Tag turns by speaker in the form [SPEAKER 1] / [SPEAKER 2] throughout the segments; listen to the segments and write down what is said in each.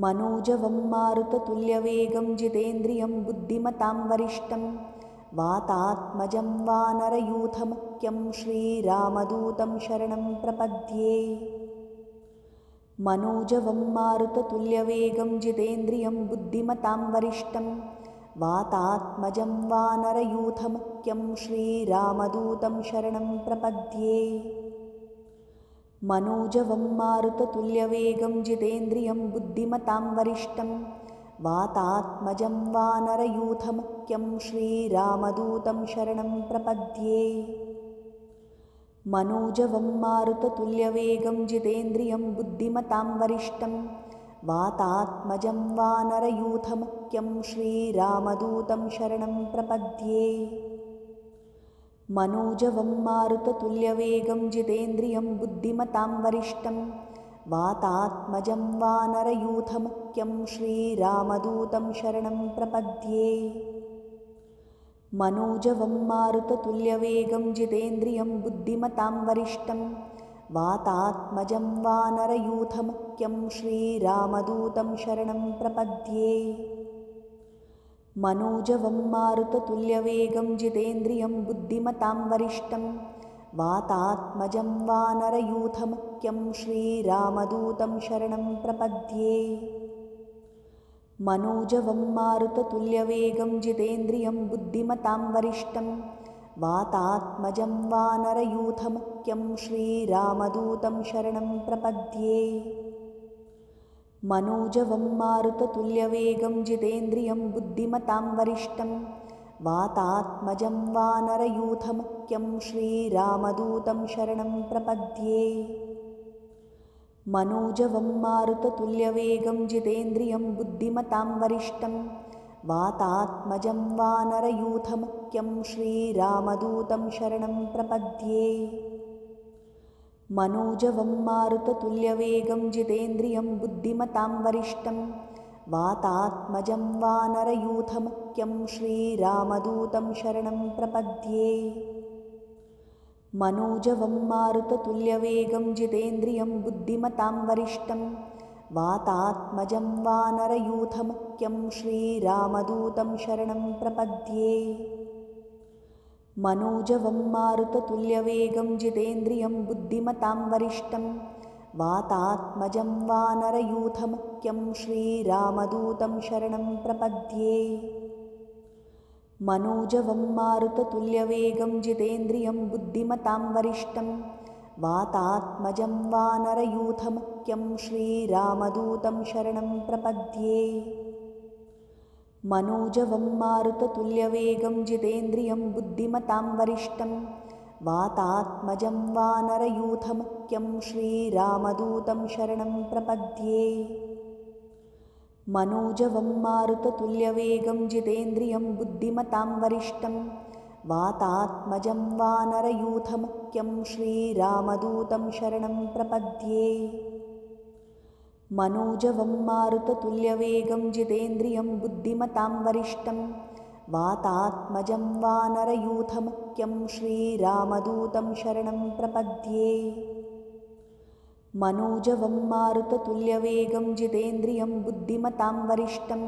[SPEAKER 1] मनोजवं मारुततुल्यवेगं जितेन्द्रियं बुद्धिमतां वरिष्ठं वातात्मजं वानरयूथमुख्यं श्रीरामदूतं शरणं प्रपद्ये। मनोजवं मारुततुल्यवेगं जितेन्द्रियं बुद्धिमतां वरिष्ठं वातात्मजं वानरयूथमुख्यं श्रीरामदूतं शरणं प्रपद्ये। मनोजवं मारुततुल्यवेगं जितेन्द्रियं बुद्धिमतां वरिष्ठं वातात्मजं वानरयूथमुख्यं श्रीरामदूतं शरणं प्रपद्ये। मनोजवं मारुततुल्यवेगं जितेन्द्रियं बुद्धिमतां वरिष्ठं वातात्मजं वानरयूथमुख्यं श्रीरामदूतं शरणं प्रपद्ये। मनोजवं मारुततुल्यवेगं जितेन्द्रियं बुद्धिमतां वरिष्ठं वातात्मजं वानरयूथमुख्यं श्रीरामदूतं शरणं प्रपद्ये। मनोजवं मारुततुल्यवेगं जितेन्द्रियं बुद्धिमतां वरिष्ठं वातात्मजं वानरयूथमुख्यं श्रीरामदूतं शरणं प्रपद्ये। मनोजवं मारुततुल्यवेगं जितेन्द्रियं बुद्धिमतां वरिष्ठं वातात्मजं वानरयूथमुख्यं श्रीरामदूतं शरणं प्रपद्ये। मनोजवं मारुततुल्यवेगं जितेन्द्रियं बुद्धिमतां वरिष्ठं वातात्मजं वानरयूथमुख्यं श्रीरामदूतं शरणं प्रपद्ये। मनोजवं मारुततुल्यवेगं जितेन्द्रियं बुद्धिमतां वरिष्ठं वातात्मजं वानरयूथमुख्यं श्रीरामदूतं शरणं प्रपद्ये। मनोजवं मारुततुल्यवेगं जितेन्द्रियं बुद्धिमतां वरिष्ठं वातात्मजं वानरयूथमुख्यं श्रीरामदूतं शरणं प्रपद्ये। मनोजवं मारुततुल्यवेगं जितेन्द्रियं बुद्धिमतां वरिष्ठं वातात्मजं वानरयूथमुख्यं श्रीरामदूतं शरणं प्रपद्ये। मनोजवं मारुततुल्यवेगं जितेन्द्रियं बुद्धिमतां वरिष्ठं वातात्मजं वानरयूथमुख्यं श्रीरामदूतं शरणं प्रपद्ये। मनोजवं मारुततुल्यवेगं जितेन्द्रियं बुद्धिमतां वरिष्ठं वातात्मजं वानरयूथमुख्यं श्रीरामदूतं शरणं प्रपद्ये। मनोजवं मारुततुल्यवेगं जितेन्द्रियं बुद्धिमतां वरिष्ठं वातात्मजं वानरयूथमुख्यं श्रीरामदूतं शरणं प्रपद्ये। मनोजवं मारुततुल्यवेगं जितेन्द्रियं बुद्धिमतां वरिष्ठं वातात्मजं वानरयूथमुख्यं श्रीरामदूतं शरणं प्रपद्ये। मनोजवं मारुततुल्यवेगं जितेन्द्रियं बुद्धिमतां वरिष्ठं वातात्मजं वानरयूथमुख्यं श्रीरामदूतं शरणं प्रपद्ये। मनोजवं मारुततुल्यवेगं जितेन्द्रियं बुद्धिमतां वरिष्ठं वातात्मजं वानरयूथमुख्यं श्रीरामदूतं शरणं प्रपद्ये। मनोजवं मारुततुल्यवेगं जितेन्द्रियं बुद्धिमतां वरिष्ठं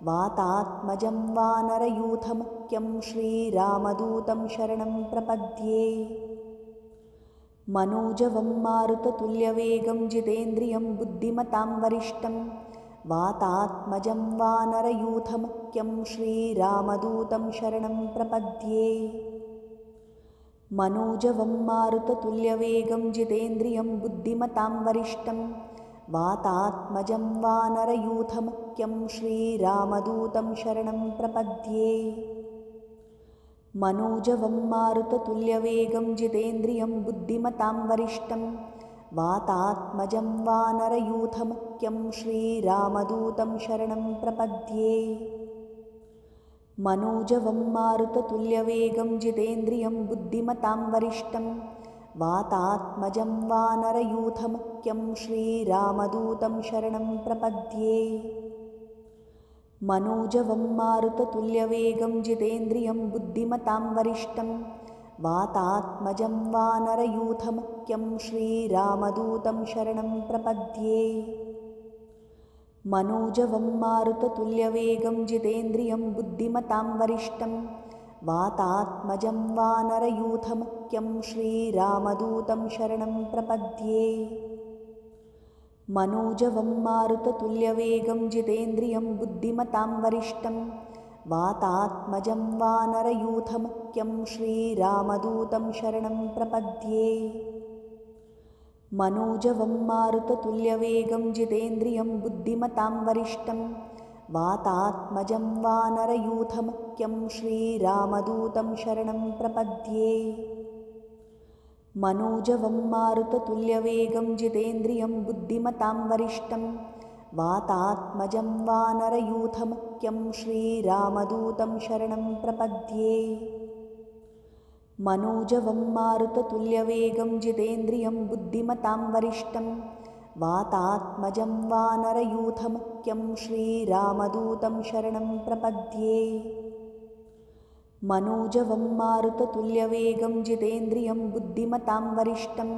[SPEAKER 1] वातात्मजं वानरयूथमुख्यं श्रीरामदूतं शरणं प्रपद्ये। मनोजवं मारुततुल्यवेगं जितेन्द्रियं बुद्धिमतां वरिष्ठं वातात्मजं वानरयूथमुख्यं श्रीरामदूतं शरणं प्रपद्ये। मनोजवं मारुततुल्यवेगं जितेन्द्रियं बुद्धिमतां वरिष्ठं वातात्मजं वानरयूथमुख्यं श्रीरामदूतं शरणं प्रपद्ये। मनोजवं मारुततुल्यवेगं जितेन्द्रियं बुद्धिमतां वरिष्ठं वातात्मजं वानरयूथमुख्यं श्रीरामदूतं शरणं प्रपद्ये। मनोजवं मारुततुल्यवेगं जितेन्द्रियं बुद्धिमतां वरिष्ठं वातात्मजं वानरयूथमुख्यं श्रीरामदूतं शरणं प्रपद्ये। मनोजवं मारुततुल्यवेगं जितेन्द्रियं बुद्धिमतां वरिष्ठं वातात्मजं वानरयूथमुख्यं श्रीरामदूतं शरणं प्रपद्ये। मनोजवं मारुततुल्यवेगं जितेन्द्रियं बुद्धिमतां वरिष्ठं वातात्मजं वानरयूथमुख्यं श्रीरामदूतं शरणं प्रपद्ये। मनोजवं मारुततुल्यवेगं जितेन्द्रियं बुद्धिमतां वरिष्ठं वातात्मजं वानरयूथमुख्यं श्रीरामदूतं शरणं प्रपद्ये। मनोजवं मारुततुल्यवेगं जितेन्द्रियं बुद्धिमतां वरिष्ठं वातात्मजं वानरयूथमुख्यं श्रीरामदूतं शरणं प्रपद्ये। मनोजवं मारुततुल्यवेगं जितेन्द्रियं बुद्धिमतां वरिष्ठं वातात्मजं वानरयूथमुख्यं श्रीरामदूतं शरणं प्रपद्ये। मनोजवं मारुततुल्यवेगं जितेन्द्रियं बुद्धिमतां वरिष्ठं वातात्मजं वानरयूथमुख्यं श्रीरामदूतं शरणं प्रपद्ये। मनोजवं मारुततुल्यवेगं जितेन्द्रियं बुद्धिमतां वरिष्ठं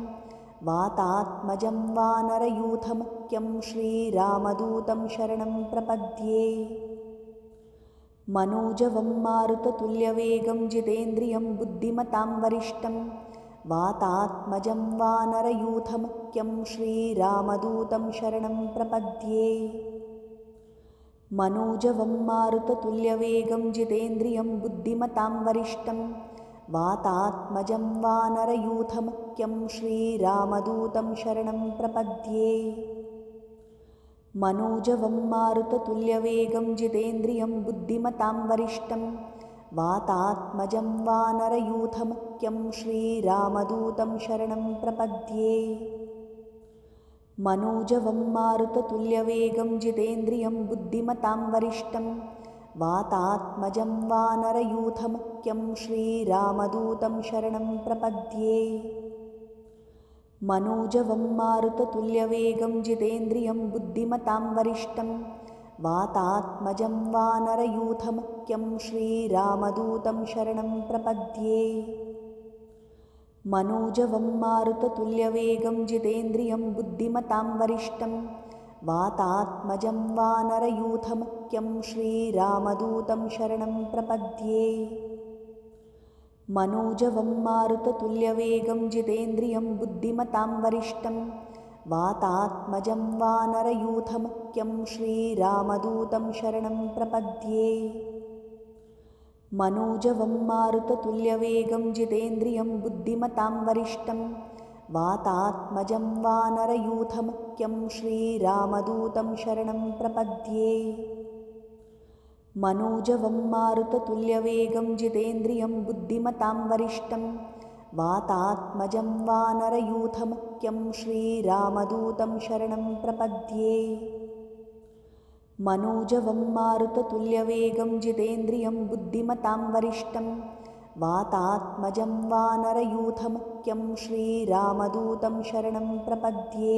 [SPEAKER 1] वातात्मजं वानरयूथमुख्यं श्रीरामदूतं शरणं प्रपद्ये। मनोजवं मारुततुल्यवेगं जितेन्द्रियं बुद्धिमतां वरिष्ठं वातात्मजं वानरयूथमुख्यं श्रीरामदूतं शरणं प्रपद्ये। मनोजवं मारुततुल्यवेगं जितेन्द्रियं बुद्धिमतां वरिष्ठं वातात्मजं वानरयूथमुख्यं श्रीरामदूतं शरणं प्रपद्ये। मनोजवं मारुततुल्यवेगं जितेन्द्रियं बुद्धिमतां वरिष्ठं वातात्मजं वानरयूथमुख्यं श्रीरामदूतं शरणं प्रपद्ये। मनोजवं मारुततुल्यवेगं जितेन्द्रियं बुद्धिमतां वरिष्ठं वातात्मजं वानरयूथमुख्यं श्रीरामदूतं शरणं प्रपद्ये। मनोजवं मारुततुल्यवेगं जितेन्द्रियं बुद्धिमतां वरिष्ठं वातात्मजं वानरयूथमुख्यं श्रीरामदूतं शरणं प्रपद्ये। मनोजवं मारुततुल्यवेगं जितेन्द्रियं बुद्धिमतां वरिष्ठं वातात्मजं वानरयूथमुख्यं श्रीरामदूतं शरणं प्रपद्ये। मनोजवं मारुततुल्यवेगं जितेन्द्रियं बुद्धिमतां वरिष्ठं वातात्मजं वानरयूथमुख्यं श्रीरामदूतं शरणं प्रपद्ये। मनोजवं मारुततुल्यवेगं जितेन्द्रियं बुद्धिमतां वरिष्ठं वातात्मजं वानरयूथमुख्यं श्रीरामदूतं शरणं प्रपद्ये। मनोजवं मारुततुल्यवेगं जितेन्द्रियं बुद्धिमतां वरिष्ठं वातात्मजं वानरयूथमुख्यं श्रीरामदूतं शरणं प्रपद्ये। मनोजवं मारुततुल्यवेगं जितेन्द्रियं बुद्धिमतां वरिष्ठं वातात्मजं वानरयूथमुख्यं श्रीरामदूतं शरणं प्रपद्ये।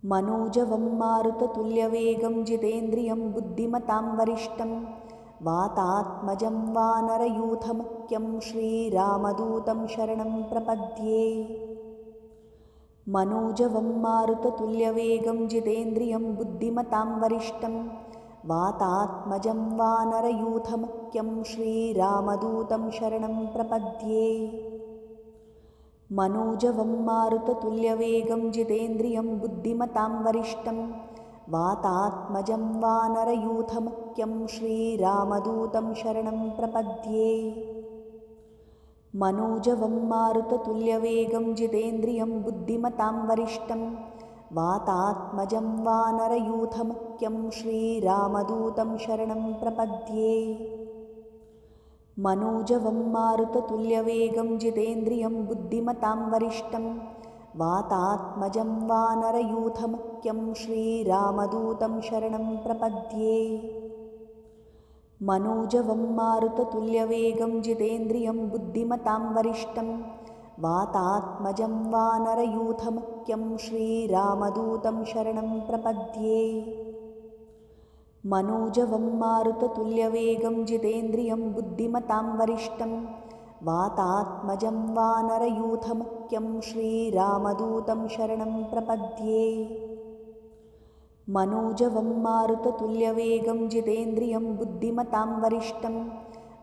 [SPEAKER 1] मनोजवं मारुततुल्यवेगं जितेन्द्रियं बुद्धिमतां वरिष्ठं वातात्मजं वानरयूथमुख्यं श्रीरामदूतं शरणं प्रपद्ये। मनोजवं मारुततुल्यवेगं जितेन्द्रियं बुद्धिमतां वरिष्ठं वातात्मजं वानरयूथमुख्यं श्रीरामदूतं शरणं प्रपद्ये। मनोजवं मारुततुल्यवेगं जितेन्द्रियं बुद्धिमतां वरिष्ठं वातात्मजं वानरयूथमुख्यं श्रीरामदूतं शरणं प्रपद्ये। मनोजवं मारुततुल्यवेगं जितेन्द्रियं बुद्धिमतां वरिष्ठं वातात्मजं वानरयूथमुख्यं श्रीरामदूतं शरणं प्रपद्ये। मनोजवं मारुततुल्यवेगं जितेन्द्रियं बुद्धिमतां वरिष्ठं वातात्मजं वानरयूथमुख्यं श्रीरामदूतं शरणं प्रपद्ये। मनोजवं मारुततुल्यवेगं जितेन्द्रियं बुद्धिमतां वरिष्ठं वातात्मजं वानरयूथमुख्यं श्रीरामदूतं शरणं प्रपद्ये। मनोजवं मारुततुल्यवेगं जितेन्द्रियं बुद्धिमतां वरिष्ठं वातात्मजं वानरयूथमुख्यं श्रीरामदूतं शरणं प्रपद्ये। मनोजवं मारुततुल्यवेगं जितेन्द्रियं बुद्धिमतां वरिष्ठं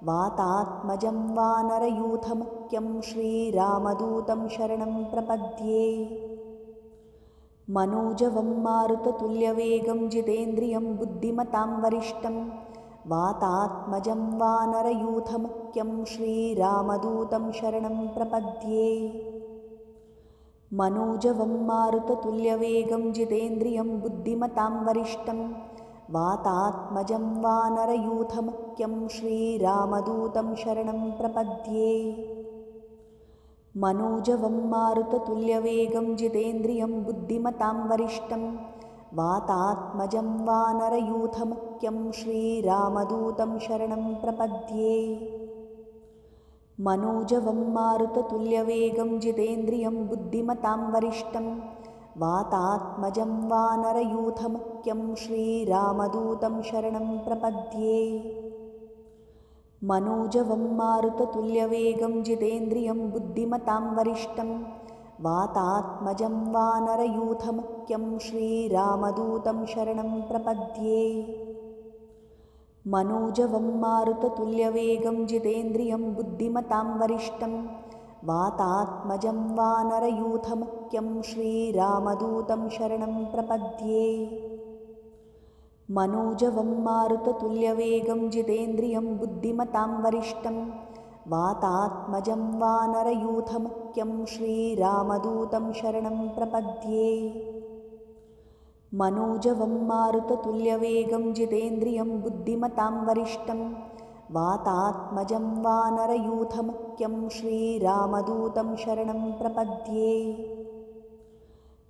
[SPEAKER 1] वातात्मजं वानरयूथमुख्यं श्रीरामदूतं शरणं प्रपद्ये। मनोजवं मारुततुल्यवेगं जितेन्द्रियं बुद्धिमतां वरिष्ठं वातात्मजं वानरयूथमुख्यं श्रीरामदूतं शरणं प्रपद्ये। मनोजवं मारुततुल्यवेगं जितेन्द्रियं बुद्धिमतां वरिष्ठं वातात्मजं वानरयूथमुख्यं श्रीरामदूतं शरणं प्रपद्ये। मनोजवं मारुततुल्यवेगं जितेन्द्रियं बुद्धिमतां वरिष्ठं वातात्मजं वानरयूथमुख्यं श्रीरामदूतं शरणं प्रपद्ये। मनोजवं मारुततुल्यवेगं जितेन्द्रियं बुद्धिमतां वरिष्ठं वातात्मजं वानरयूथमुख्यं श्रीरामदूतं शरणं प्रपद्ये। मनोजवं मारुततुल्यवेगं जितेन्द्रियं बुद्धिमतां वरिष्ठं वातात्मजं वानरयूथमुख्यं श्रीरामदूतं शरणं प्रपद्ये। मनोजवं मारुततुल्यवेगं जितेन्द्रियं बुद्धिमतां वरिष्ठं वातात्मजं वानरयूथमुख्यं श्रीरामदूतं शरणं प्रपद्ये। मनोजवं मारुततुल्यवेगं जितेन्द्रियं बुद्धिमतां वरिष्ठं वातात्मजं वानरयूथमुख्यं श्रीरामदूतं शरणं प्रपद्ये। मनोजवं मारुततुल्यवेगं जितेन्द्रियं बुद्धिमतां वरिष्ठं वातात्मजं वानरयूथमुख्यं श्रीरामदूतं शरणं प्रपद्ये।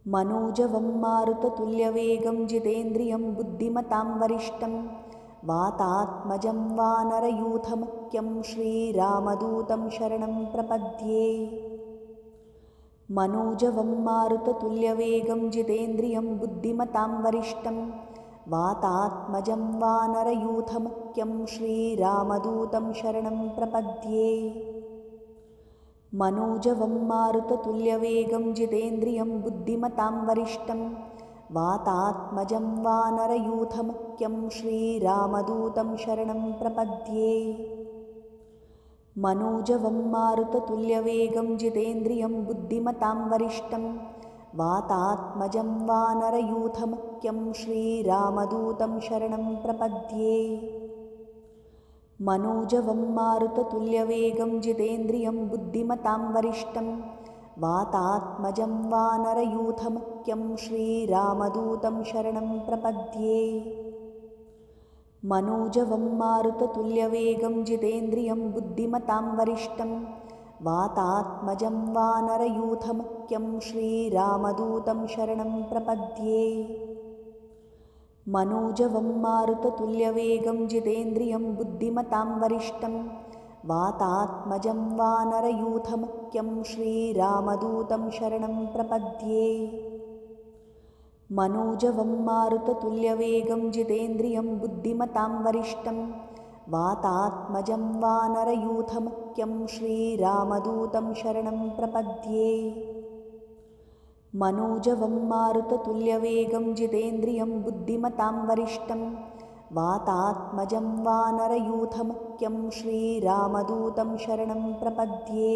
[SPEAKER 1] मनोजवं मारुततुल्यवेगं जितेन्द्रियं बुद्धिमतां वरिष्ठं वातात्मजं वानरयूथमुख्यं श्रीरामदूतं शरणं प्रपद्ये। मनोजवं मारुततुल्यवेगं जितेन्द्रियं बुद्धिमतां वरिष्ठं वातात्मजं वानरयूथमुख्यं श्रीरामदूतं शरणं प्रपद्ये। मनोजवं मारुततुल्यवेगं जितेन्द्रियं बुद्धिमतां वरिष्ठं वातात्मजं वानरयूथमुख्यं श्रीरामदूतं शरणं प्रपद्ये। मनोजवं मारुततुल्यवेगं जितेन्द्रियं बुद्धिमतां वरिष्ठं वातात्मजं वानरयूथमुख्यं श्रीरामदूतं शरणं प्रपद्ये। मनोजवं मारुततुल्यवेगं जितेन्द्रियं बुद्धिमतां वरिष्ठं वातात्मजं वानरयूथमुख्यं श्रीरामदूतं शरणं प्रपद्ये। मनोजवं मारुततुल्यवेगं जितेन्द्रियं बुद्धिमतां वरिष्ठं वातात्मजं वानरयूथमुख्यं श्रीरामदूतं शरणं प्रपद्ये। मनोजवं मारुततुल्यवेगं जितेन्द्रियं बुद्धिमतां वरिष्ठं वातात्मजं वानरयूथमुख्यं श्रीरामदूतं शरणं प्रपद्ये। मनोजवं मारुततुल्यवेगं जितेन्द्रियं बुद्धिमतां वरिष्ठं वातात्मजं वानरयूथमुख्यं श्रीरामदूतं शरणं प्रपद्ये। मनोजवं मारुततुल्यवेगं जितेन्द्रियं बुद्धिमतां वरिष्ठं वातात्मजं वानरयूथमुख्यं श्रीरामदूतं शरणं प्रपद्ये।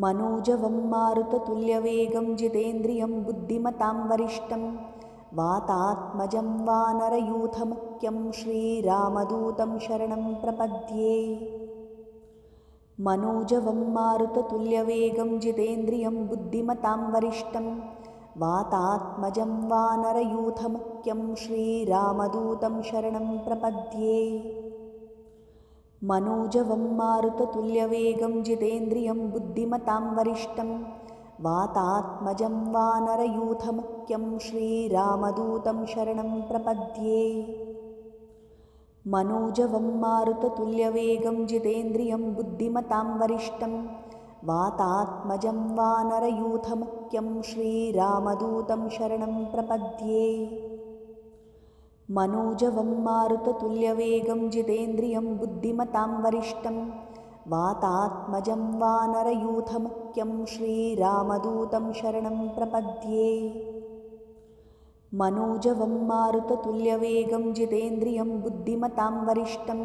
[SPEAKER 1] मनोजवं मारुततुल्यवेगं जितेन्द्रियं बुद्धिमतां वरिष्ठं वातात्मजं वानरयूथमुख्यं श्रीरामदूतं शरणं प्रपद्ये। मनोजवं मारुततुल्यवेगं जितेन्द्रियं बुद्धिमतां वरिष्ठं वातात्मजं वानरयूथमुख्यं श्रीरामदूतं शरणं प्रपद्ये। मनोजवं मारुततुल्यवेगं जितेन्द्रियं बुद्धिमतां वरिष्ठं वातात्मजं वानरयूथमुख्यं श्रीरामदूतं शरणं प्रपद्ये। मनोजवं मारुततुल्यवेगं जितेन्द्रियं बुद्धिमतां वरिष्ठं वातात्मजं वानरयूथमुख्यं श्रीरामदूतं शरणं प्रपद्ये। मनोजवं मारुततुल्यवेगं जितेन्द्रियं बुद्धिमतां वरिष्ठं वातात्मजं वानरयूथमुख्यं श्रीरामदूतं शरणं प्रपद्ये। मनोजवं मारुततुल्यवेगं जितेन्द्रियं बुद्धिमतां वरिष्ठं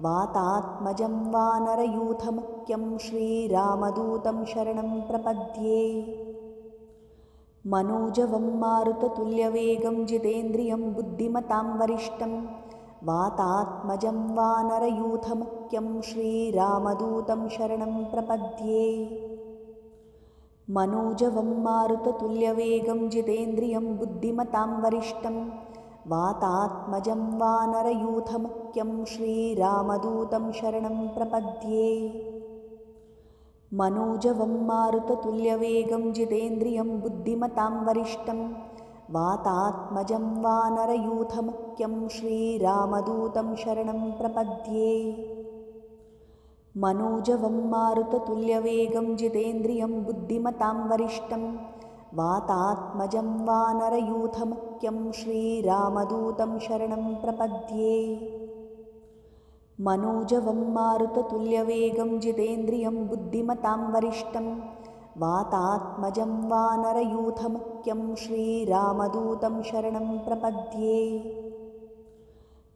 [SPEAKER 1] वातात्मजं वानरयूथमुख्यं श्रीरामदूतं शरणं प्रपद्ये। मनोजवं मारुततुल्यवेगं जितेन्द्रियं बुद्धिमतां वरिष्ठं वातात्मजं वानरयूथमुख्यं श्रीरामदूतं शरणं प्रपद्ये। मनोजवं मारुततुल्यवेगं जितेन्द्रियं बुद्धिमतां वरिष्ठं वातात्मजं वानरयूथमुख्यं श्रीरामदूतं शरणं प्रपद्ये। मनोजवं मारुततुल्यवेगं जितेन्द्रियं बुद्धिमतां वरिष्ठं वातात्मजं वानरयूथमुख्यं श्रीरामदूतं शरणं प्रपद्ये। मनोजवं मारुततुल्यवेगं जितेन्द्रियं बुद्धिमतां वरिष्ठं वातात्मजं वानरयूथमुख्यं श्रीरामदूतं शरणं प्रपद्ये। मनोजवं मारुततुल्यवेगं जितेन्द्रियं बुद्धिमतां वरिष्ठं वातात्मजं वानरयूथमुख्यं श्रीरामदूतं शरणं प्रपद्ये।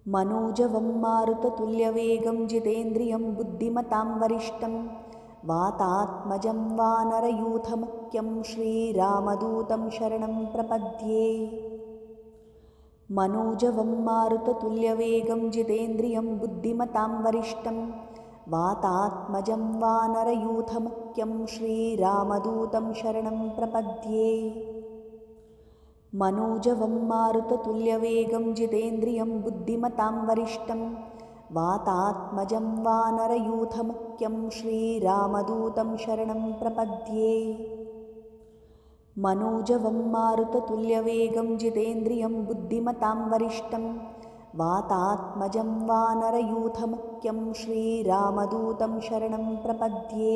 [SPEAKER 1] मनोजवं मारुततुल्यवेगं जितेन्द्रियं बुद्धिमतां वरिष्ठं वातात्मजं वानरयूथमुख्यं श्रीरामदूतं शरणं प्रपद्ये। मनोजवं मारुततुल्यवेगं जितेन्द्रियं बुद्धिमतां वरिष्ठं वातात्मजं वानरयूथमुख्यं श्रीरामदूतं शरणं प्रपद्ये। मनोजवं मारुततुल्यवेगं जितेन्द्रियं बुद्धिमतां वरिष्ठं वातात्मजं वानरयूथमुख्यं श्रीरामदूतं शरणं प्रपद्ये। मनोजवं मारुततुल्यवेगं जितेन्द्रियं बुद्धिमतां वरिष्ठं वातात्मजं वानरयूथमुख्यं श्रीरामदूतं शरणं प्रपद्ये।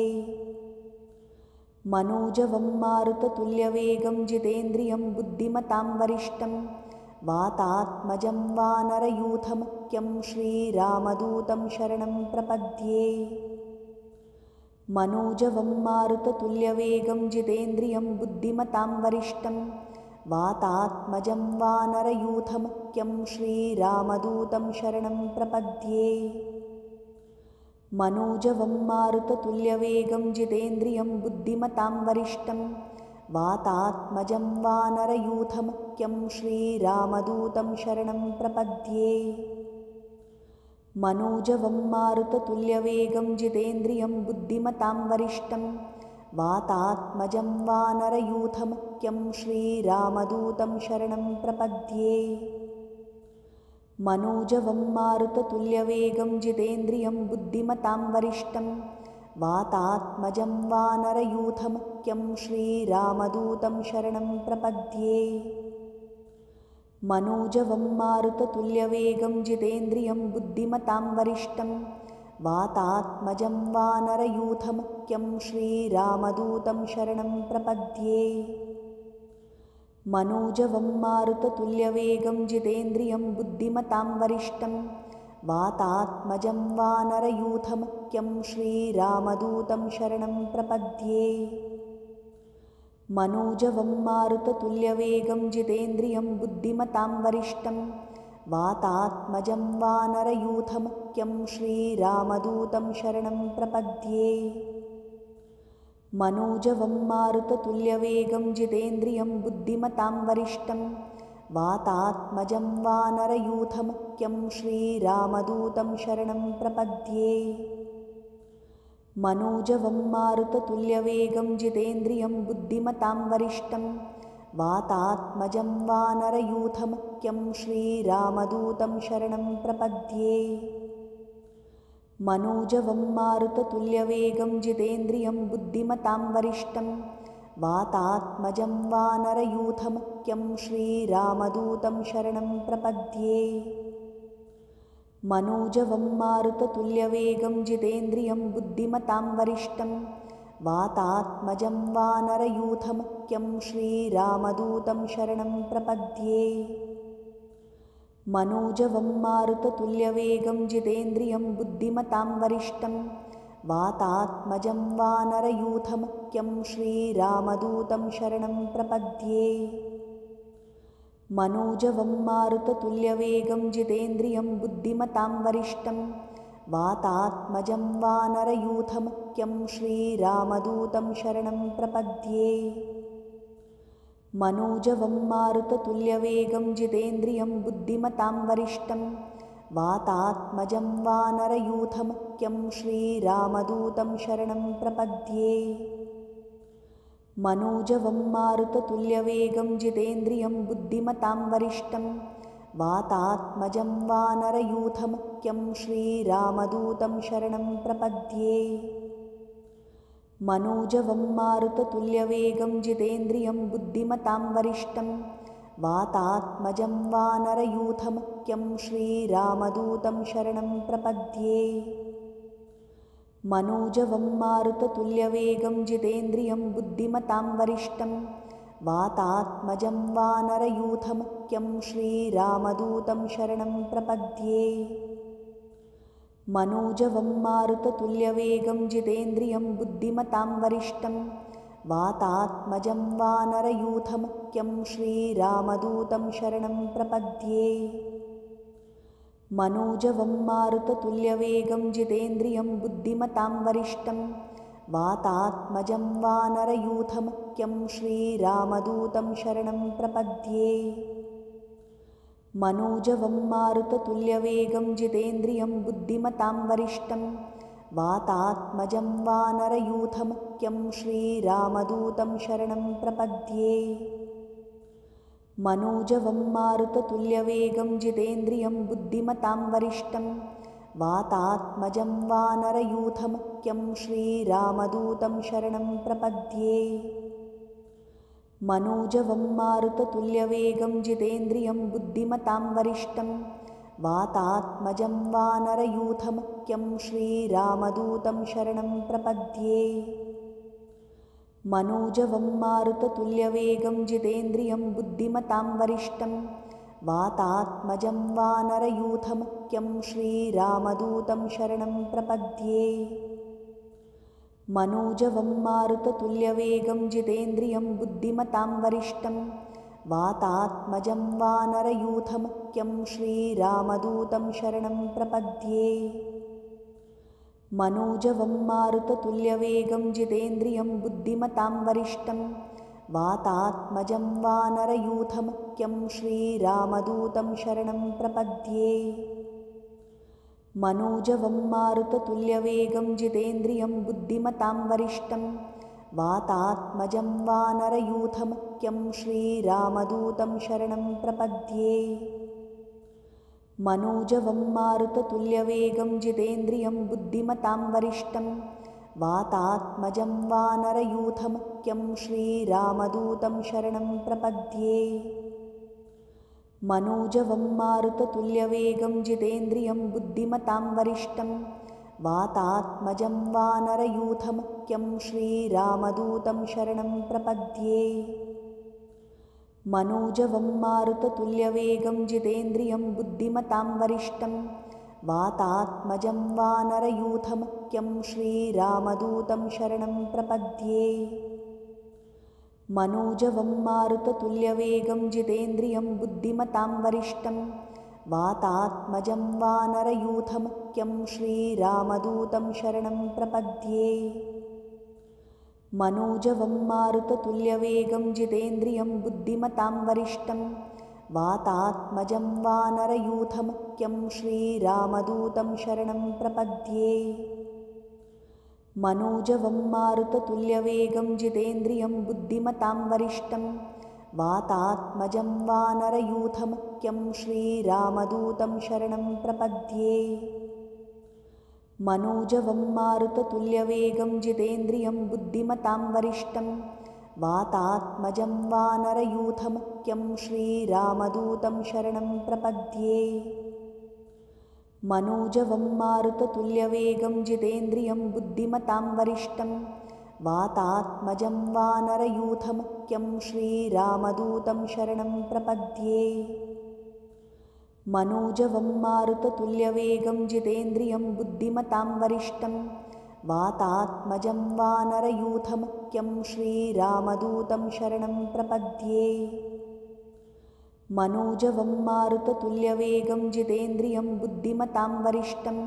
[SPEAKER 1] मनोजवं मारुततुल्यवेगं जितेन्द्रियं बुद्धिमतां वरिष्ठं वातात्मजं वानरयूथमुख्यं श्रीरामदूतं शरणं प्रपद्ये। मनोजवं मारुततुल्यवेगं जितेन्द्रियं बुद्धिमतां वरिष्ठं वातात्मजं वानरयूथमुख्यं श्रीरामदूतं शरणं प्रपद्ये। मनोजवं मारुततुल्यवेगं जितेन्द्रियं बुद्धिमतां वरिष्ठं वातात्मजं वानरयूथमुख्यं श्रीरामदूतं शरणं प्रपद्ये। मनोजवं मारुततुल्यवेगं जितेन्द्रियं बुद्धिमतां वरिष्ठं वातात्मजं वानरयूथमुख्यं श्रीरामदूतं शरणं प्रपद्ये। मनोजवं मारुततुल्यवेगं जितेन्द्रियं बुद्धिमतां वरिष्ठं वातात्मजं वानरयूथमुख्यं श्रीरामदूतं शरणं प्रपद्ये। मनोजवं मारुततुल्यवेगं जितेन्द्रियं बुद्धिमतां वरिष्ठं वातात्मजं वानरयूथमुख्यं श्रीरामदूतं शरणं प्रपद्ये। मनोजवं मारुततुल्यवेगं जितेन्द्रियं बुद्धिमतां वरिष्ठं वातात्मजं वानरयूथमुख्यं श्रीरामदूतं शरणं प्रपद्ये। मनोजवं मारुततुल्यवेगं जितेन्द्रियं बुद्धिमतां वरिष्ठं वातात्मजं वानरयूथमुख्यं श्रीरामदूतं शरणं प्रपद्ये। मनोजवं मारुततुल्यवेगं जितेन्द्रियं बुद्धिमतां वरिष्ठं वातात्मजं वानरयूथमुख्यं श्रीरामदूतं शरणं प्रपद्ये। मनोजवं मारुततुल्यवेगं जितेन्द्रियं बुद्धिमतां वरिष्ठं वातात्मजं वानरयूथमुख्यं श्रीरामदूतं शरणं प्रपद्ये। मनोजवं मारुततुल्यवेगं जितेन्द्रियं बुद्धिमतां वरिष्ठं वातात्मजं वानरयूथमुख्यं श्रीरामदूतं शरणं प्रपद्ये। मनोजवं मारुततुल्यवेगं जितेन्द्रियं बुद्धिमतां वरिष्ठं वातात्मजं वानरयूथमुख्यं श्रीरामदूतं शरणं प्रपद्ये। मनोजवं मारुततुल्यवेगं जितेन्द्रियं बुद्धिमतां वरिष्ठं वातात्मजं वानरयूथमुख्यं श्रीरामदूतं शरणं प्रपद्ये। मनोजवं मारुततुल्यवेगं जितेन्द्रियं बुद्धिमतां वरिष्ठं वातात्मजं वानरयूथमुख्यं श्रीरामदूतं शरणं प्रपद्ये। मनोजवं मारुततुल्यवेगं जितेन्द्रियं बुद्धिमतां वरिष्ठं वातात्मजं वानरयूथमुख्यं श्रीरामदूतं शरणं प्रपद्ये। मनोजवं मारुततुल्यवेगं जितेन्द्रियं बुद्धिमतां वरिष्ठं वातात्मजं वानरयूथमुख्यं श्रीरामदूतं शरणं प्रपद्ये। मनोजवं मारुततुल्यवेगं जितेन्द्रियं बुद्धिमतां वरिष्ठं वातात्मजं वानरयूथमुख्यं श्रीरामदूतं शरणं प्रपद्ये। मनोजवं मारुततुल्यवेगं जितेन्द्रियं बुद्धिमतां वरिष्ठं वातात्मजं वानरयूथमुख्यं श्रीरामदूतं शरणं प्रपद्ये। मनोजवं मारुततुल्यवेगं जितेन्द्रियं बुद्धिमतां वरिष्ठं वातात्मजं वानरयूथमुख्यं श्रीरामदूतं शरणं प्रपद्ये। मनोजवं मारुततुल्यवेगं जितेन्द्रियं बुद्धिमतां वरिष्ठं वातात्मजं वानरयूथमुख्यं श्रीरामदूतं शरणं प्रपद्ये। मनोजवं मारुततुल्यवेगं जितेन्द्रियं बुद्धिमतां वरिष्ठं वातात्मजं वानरयूथमुख्यं श्रीरामदूतं शरणं प्रपद्ये। मनोजवं मारुततुल्यवेगं जितेन्द्रियं बुद्धिमतां वरिष्ठं वातात्मजं वानरयूथमुख्यं श्रीरामदूतं शरणं प्रपद्ये। मनोजवं मारुततुल्यवेगं जितेन्द्रियं बुद्धिमतां वरिष्ठं वातात्मजं वानरयूथमुख्यं श्रीरामदूतं शरणं प्रपद्ये। मनोजवं मारुततुल्यवेगं जितेन्द्रियं बुद्धिमतां वरिष्ठं वातात्मजं वानरयूथमुख्यं श्रीरामदूतं शरणं प्रपद्ये। मनोजवं मारुततुल्यवेगं जितेन्द्रियं बुद्धिमतां वरिष्ठं वातात्मजं वानरयूथमुख्यं श्रीरामदूतं शरणं प्रपद्ये। मनोजवं मारुततुल्यवेगं जितेन्द्रियं बुद्धिमतां वरिष्ठं वातात्मजं वानरयूथमुख्यं श्रीरामदूतं शरणं प्रपद्ये। मनोजवं मारुततुल्यवेगं जितेन्द्रियं बुद्धिमतां वरिष्ठं वातात्मजं वानरयूथमुख्यं श्रीरामदूतं शरणं प्रपद्ये। मनोजवं मारुततुल्यवेगं जितेन्द्रियं बुद्धिमतां वरिष्ठं वातात्मजं वानरयूथमुख्यं श्रीरामदूतं शरणं प्रपद्ये। मनोजवं मारुततुल्यवेगं जितेन्द्रियं बुद्धिमतां वरिष्ठं वातात्मजं वानरयूथमुख्यं श्रीरामदूतं शरणं प्रपद्ये। मनोजवं मारुततुल्यवेगं जितेन्द्रियं बुद्धिमतां वरिष्ठं वातात्मजं वानरयूथमुख्यं श्रीरामदूतं शरणं प्रपद्ये। मनोजवं मारुततुल्यवेगं जितेन्द्रियं बुद्धिमतां वरिष्ठं वातात्मजं वानरयूथमुख्यं श्रीरामदूतं शरणं प्रपद्ये। मनोजवं मारुततुल्यवेगं जितेन्द्रियं बुद्धिमतां वरिष्ठं वातात्मजं वानरयूथमुख्यं श्रीरामदूतं शरणं प्रपद्ये। मनोजवं मारुततुल्यवेगं जितेन्द्रियं बुद्धिमतां वरिष्ठं वातात्मजं वानरयूथमुख्यं श्रीरामदूतं शरणं प्रपद्ये। मनोजवं मारुततुल्यवेगं जितेन्द्रियं बुद्धिमतां वरिष्ठं वातात्मजं वानरयूथमुख्यं श्रीरामदूतं शरणं प्रपद्ये। मनोजवं मारुततुल्यवेगं जितेन्द्रियं बुद्धिमतां वरिष्ठं वातात्मजं वानरयूथमुख्यं श्रीरामदूतं शरणं प्रपद्ये। मनोजवं मारुततुल्यवेगं जितेन्द्रियं बुद्धिमतां वरिष्ठं वातात्मजं वानरयूथमुख्यं श्रीरामदूतं शरणं प्रपद्ये। मनोजवं मारुततुल्यवेगं जितेन्द्रियं बुद्धिमतां वरिष्ठं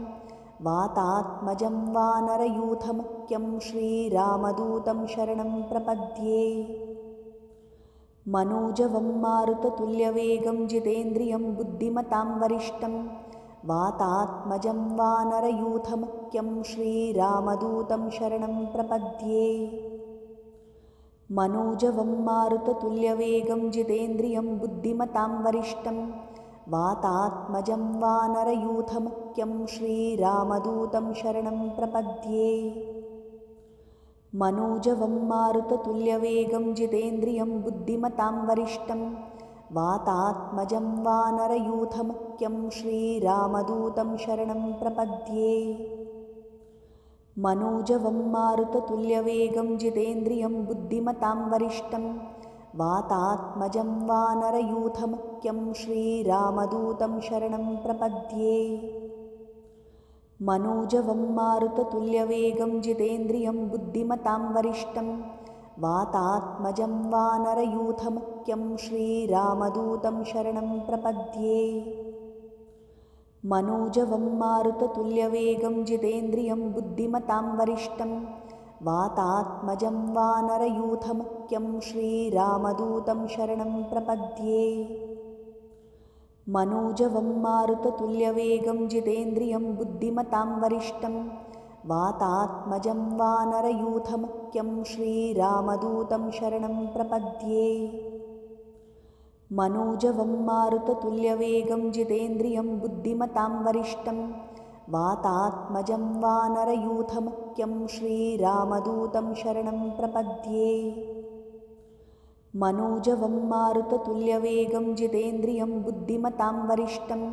[SPEAKER 1] वातात्मजं वानरयूथमुख्यं श्रीरामदूतं शरणं प्रपद्ये। मनोजवं मारुततुल्यवेगं जितेन्द्रियं बुद्धिमतां वरिष्ठं वातात्मजं वानरयूथमुख्यं श्रीरामदूतं शरणं प्रपद्ये। मनोजवं मारुततुल्यवेगं जितेन्द्रियं बुद्धिमतां वरिष्ठं वातात्मजं वानरयूथमुख्यं श्रीरामदूतं शरणं प्रपद्ये। मनोजवं मारुततुल्यवेगं जितेन्द्रियं बुद्धिमतां वरिष्ठं वातात्मजं वानरयूथमुख्यं श्रीरामदूतं शरणं प्रपद्ये। मनोजवं मारुततुल्यवेगं जितेन्द्रियं बुद्धिमतां वरिष्ठं वातात्मजं वानरयूथमुख्यं श्रीरामदूतं शरणं प्रपद्ये। मनोजवं मारुततुल्यवेगं जितेन्द्रियं बुद्धिमतां वरिष्ठं वातात्मजं वानरयूथमुख्यं श्रीरामदूतं शरणं प्रपद्ये। मनोजवं मारुततुल्यवेगं जितेन्द्रियं बुद्धिमतां वरिष्ठं वातात्मजं वानरयूथमुख्यं श्रीरामदूतं शरणं प्रपद्ये। मनोजवं मारुततुल्यवेगं जितेन्द्रियं बुद्धिमतां वरिष्ठं वातात्मजं वानरयूथमुख्यं श्रीरामदूतं शरणं प्रपद्ये। मनोजवं मारुततुल्यवेगं जितेन्द्रियं बुद्धिमतां वरिष्ठं वातात्मजं वानरयूथमुख्यं श्रीरामदूतं शरणं प्रपद्ये। मनोजवं मारुततुल्यवेगं जितेन्द्रियं बुद्धिमतां वरिष्ठं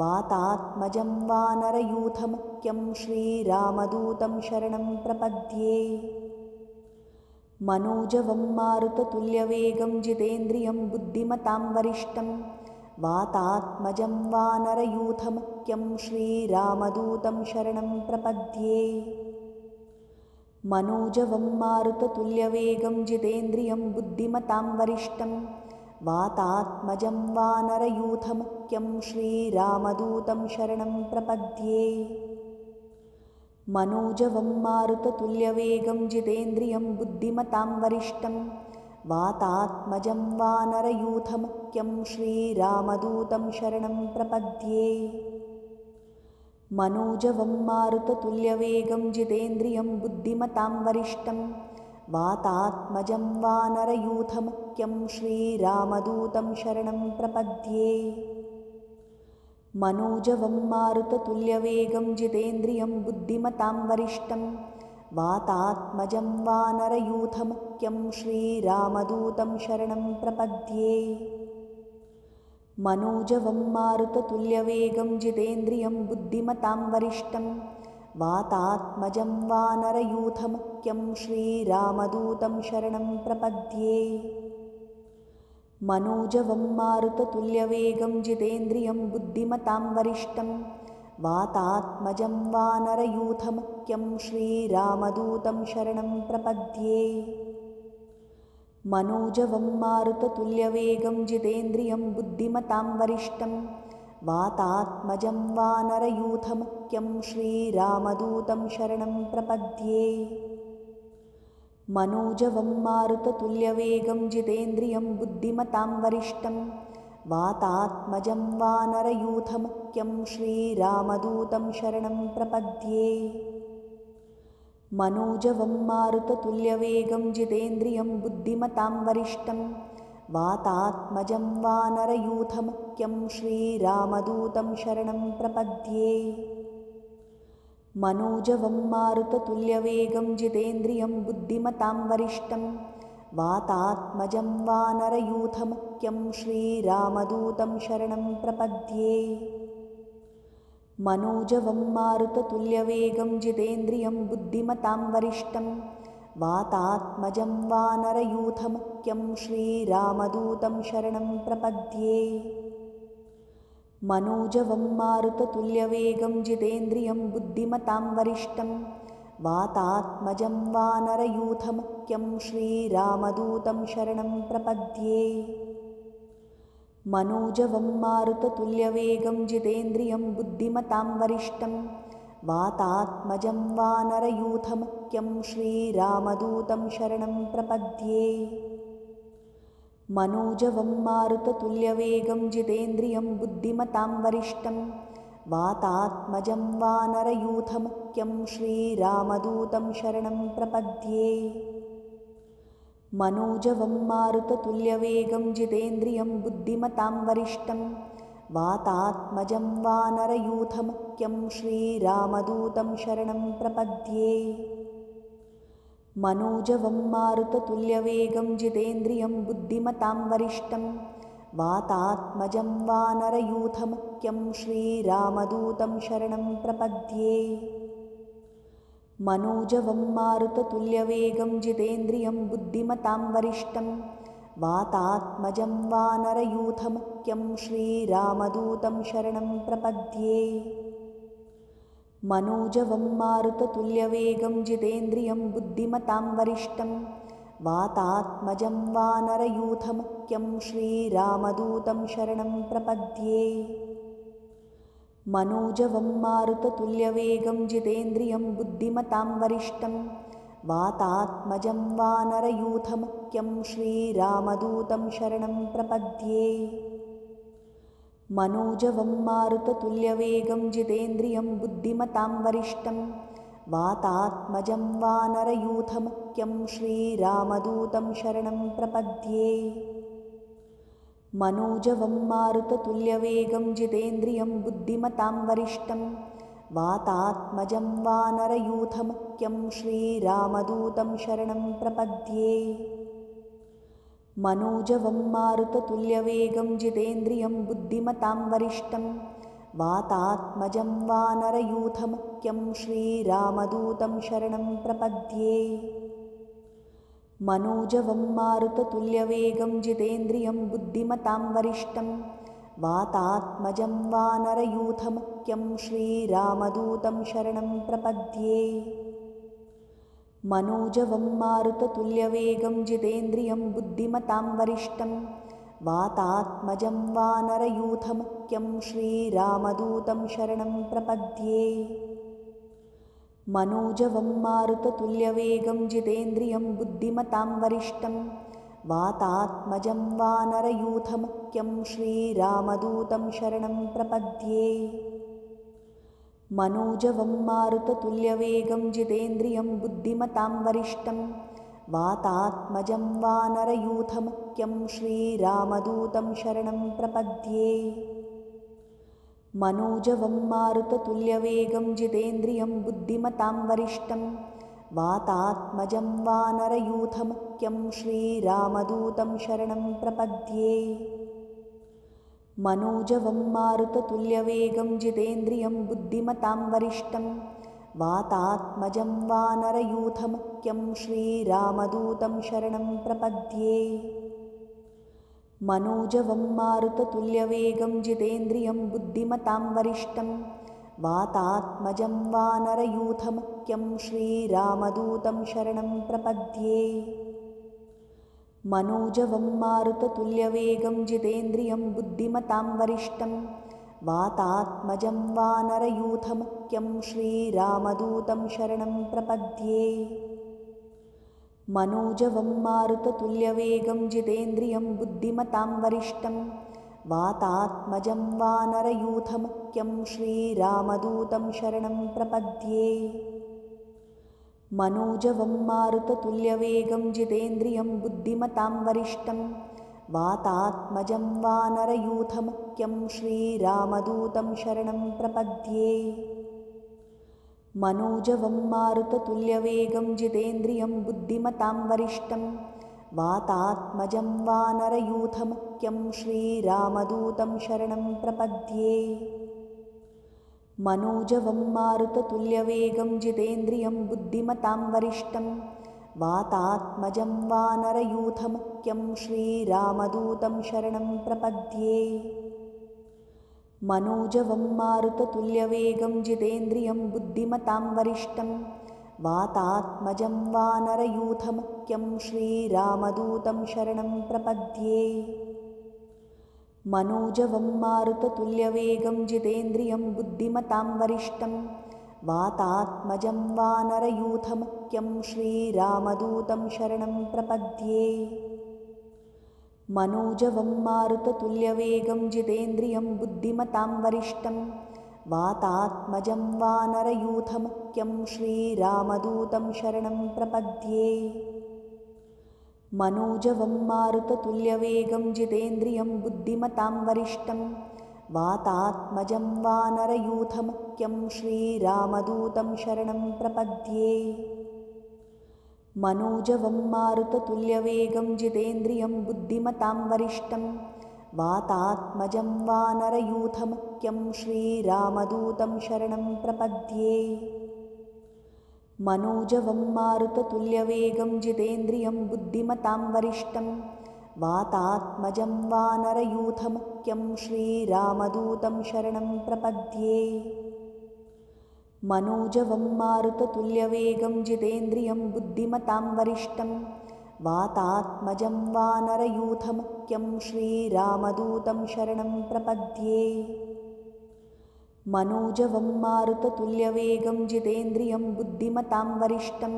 [SPEAKER 1] वातात्मजं वानरयूथमुख्यं श्रीरामदूतं शरणं प्रपद्ये। मनोजवं मारुततुल्यवेगं जितेन्द्रियं बुद्धिमतां वरिष्ठं वातात्मजं वानरयूथमुख्यं श्रीरामदूतं शरणं प्रपद्ये। मनोजवं मारुततुल्यवेगं जितेन्द्रियं बुद्धिमतां वरिष्ठं वातात्मजं वानरयूथमुख्यं श्रीरामदूतं शरणं प्रपद्ये। मनोजवं मारुततुल्यवेगं जितेन्द्रियं बुद्धिमतां वरिष्ठं वातात्मजं वानरयूथमुख्यं श्रीरामदूतं शरणं प्रपद्ये। मनोजवं मारुततुल्यवेगं जितेन्द्रियं बुद्धिमतां वरिष्ठं वातात्मजं वानरयूथमुख्यं श्रीरामदूतं शरणं प्रपद्ये। मनोजवं मारुततुल्यवेगं जितेन्द्रियं बुद्धिमतां वरिष्ठं वातात्मजं वानरयूथमुख्यं श्रीरामदूतं शरणं प्रपद्ये। मनोजवं मारुततुल्यवेगं जितेन्द्रियं बुद्धिमतां वरिष्ठं वातात्मजं वानरयूथमुख्यं श्रीरामदूतं शरणं प्रपद्ये। मनोजवं मारुततुल्यवेगं जितेन्द्रियं बुद्धिमतां वरिष्ठं वातात्मजं वानरयूथमुख्यं श्रीरामदूतं शरणं प्रपद्ये। मनोजवं मारुततुल्यवेगं जितेन्द्रियं बुद्धिमतां वरिष्ठं वातात्मजं वानरयूथमुख्यं श्रीरामदूतं शरणं प्रपद्ये। मनोजवं मारुततुल्यवेगं जितेन्द्रियं बुद्धिमतां वरिष्ठं वातात्मजं वानरयूथमुख्यं श्रीरामदूतं शरणं प्रपद्ये। मनोजवं मारुततुल्यवेगं जितेन्द्रियं बुद्धिमतां वरिष्ठं वातात्मजं वानरयूथमुख्यं श्रीरामदूतं शरणं प्रपद्ये। मनोजवं मारुततुल्यवेगं जितेन्द्रियं बुद्धिमतां वरिष्ठं वातात्मजं वानरयूथमुख्यं श्रीरामदूतं शरणं प्रपद्ये। मनोजवं मारुततुल्यवेगं जितेन्द्रियं बुद्धिमतां वरिष्ठं वातात्मजं वानरयूथमुख्यं श्रीरामदूतं शरणं प्रपद्ये। मनोजवं मारुततुल्यवेगं जितेन्द्रियं बुद्धिमतां वरिष्ठं वातात्मजं वानरयूथमुख्यं श्रीरामदूतं शरणं प्रपद्ये। मनोजवं मारुततुल्यवेगं जितेन्द्रियं बुद्धिमतां वरिष्ठं वातात्मजं वानरयूथमुख्यं श्रीरामदूतं शरणं प्रपद्ये। मनोजवं मारुततुल्यवेगं जितेन्द्रियं बुद्धिमतां वरिष्ठं वातात्मजं वानरयूथमुख्यं श्रीरामदूतं शरणं प्रपद्ये। मनोजवं मारुततुल्यवेगं जितेन्द्रियं बुद्धिमतां वरिष्ठं वातात्मजं वानरयूथमुख्यं श्रीरामदूतं शरणं प्रपद्ये। मनोजवं मारुततुल्यवेगं जितेन्द्रियं बुद्धिमतां वरिष्ठं वातात्मजं वानरयूथमुख्यं श्रीरामदूतं शरणं प्रपद्ये। मनोजवं मारुततुल्यवेगं जितेन्द्रियं बुद्धिमतां वरिष्ठं वातात्मजं वानरयूथमुख्यं श्रीरामदूतं शरणं प्रपद्ये। मनोजवं मारुततुल्यवेगं जितेन्द्रियं बुद्धिमतां वरिष्ठं वातात्मजं वानरयूथमुख्यं श्रीरामदूतं शरणं प्रपद्ये। मनोजवं मारुततुल्यवेगं जितेन्द्रियं बुद्धिमतां वरिष्ठं वातात्मजं वानरयूथमुख्यं श्रीरामदूतं शरणं प्रपद्ये। मनोजवं मारुततुल्यवेगं जितेन्द्रियं बुद्धिमतां वरिष्ठं वातात्मजं वानरयूथमुख्यं श्रीरामदूतं शरणं प्रपद्ये। मनोजवं मारुततुल्यवेगं जितेन्द्रियं बुद्धिमतां वरिष्ठं वातात्मजं वानरयूथमुख्यं श्रीरामदूतं शरणं प्रपद्ये। मनोजवं मारुततुल्यवेगं जितेन्द्रियं बुद्धिमतां वरिष्ठं वातात्मजं वानरयूथमुख्यं श्रीरामदूतं शरणं प्रपद्ये। मनोजवं मारुततुल्यवेगं जितेन्द्रियं बुद्धिमतां वरिष्ठं वातात्मजं वानरयूथमुख्यं श्रीरामदूतं शरणं प्रपद्ये। मनोजवं मारुततुल्यवेगं जितेन्द्रियं बुद्धिमतां वरिष्ठं वातात्मजं वानरयूथमुख्यं श्रीरामदूतं शरणं प्रपद्ये। मनोजवं मारुततुल्यवेगं जितेन्द्रियं बुद्धिमतां वरिष्ठं वातात्मजं वानरयूथमुख्यं श्रीरामदूतं शरणं प्रपद्ये। मनोजवं मारुततुल्यवेगं जितेन्द्रियं बुद्धिमतां वरिष्ठं वातात्मजं वानरयूथमुख्यं श्रीरामदूतं शरणं प्रपद्ये। मनोजवं मारुततुल्यवेगं जितेन्द्रियं बुद्धिमतां वरिष्ठं वातात्मजं वानरयूथमुख्यं श्रीरामदूतं शरणं प्रपद्ये। मनोजवं मारुततुल्यवेगं जितेन्द्रियं बुद्धिमतां वरिष्ठं वातात्मजं वानरयूथमुख्यं श्रीरामदूतं शरणं प्रपद्ये। मनोजवं मारुततुल्यवेगं जितेन्द्रियं बुद्धिमतां वरिष्ठं वातात्मजं वानरयूथमुख्यं श्रीरामदूतं शरणं प्रपद्ये। मनोजवं मारुततुल्यवेगं जितेन्द्रियं बुद्धिमतां वरिष्ठं वातात्मजं वानरयूथमुख्यं श्रीरामदूतं शरणं प्रपद्ये। मनोजवं मारुततुल्यवेगं जितेन्द्रियं बुद्धिमतां वरिष्ठं वातात्मजं वानरयूथमुख्यं श्रीरामदूतं शरणं प्रपद्ये। मनोजवं मारुततुल्यवेगं जितेन्द्रियं बुद्धिमतां वरिष्ठं वातात्मजं वानरयूथमुख्यं श्रीरामदूतं शरणं प्रपद्ये। मनोजवं मारुततुल्यवेगं जितेन्द्रियं बुद्धिमतां वरिष्ठं वातात्मजं वानरयूथमुख्यं श्रीरामदूतं शरणं प्रपद्ये। मनोजवं मारुततुल्यवेगं जितेन्द्रियं बुद्धिमतां वरिष्ठं वातात्मजं वानरयूथमुख्यं श्रीरामदूतं शरणं प्रपद्ये। मनोजवं मारुततुल्यवेगं जितेन्द्रियं बुद्धिमतां वरिष्ठं वातात्मजं वानरयूथमुख्यं श्रीरामदूतं शरणं प्रपद्ये। मनोजवं मारुततुल्यवेगं जितेन्द्रियं बुद्धिमतां वरिष्ठं वातात्मजं वानरयूथमुख्यं श्रीरामदूतं शरणं प्रपद्ये। मनोजवं मारुततुल्यवेगं जितेन्द्रियं बुद्धिमतां वरिष्ठं वातात्मजं वानरयूथमुख्यं श्रीरामदूतं शरणं प्रपद्ये। मनोजवं मारुततुल्यवेगं जितेन्द्रियं बुद्धिमतां वरिष्ठं वातात्मजं वानरयूथमुख्यं श्रीरामदूतं शरणं प्रपद्ये। मनोजवं मारुततुल्यवेगं जितेन्द्रियं बुद्धिमतां वरिष्ठं वातात्मजं वानरयूथमुख्यं श्रीरामदूतं शरणं प्रपद्ये। मनोजवं मारुततुल्यवेगं जितेन्द्रियं बुद्धिमतां वरिष्ठं वातात्मजं वानरयूथमुख्यं श्रीरामदूतं शरणं प्रपद्ये। मनोजवं मारुततुल्यवेगं जितेन्द्रियं बुद्धिमतां वरिष्ठं वातात्मजं वानरयूथमुख्यं श्रीरामदूतं शरणं प्रपद्ये। मनोजवं मारुततुल्यवेगं जितेन्द्रियं बुद्धिमतां वरिष्ठं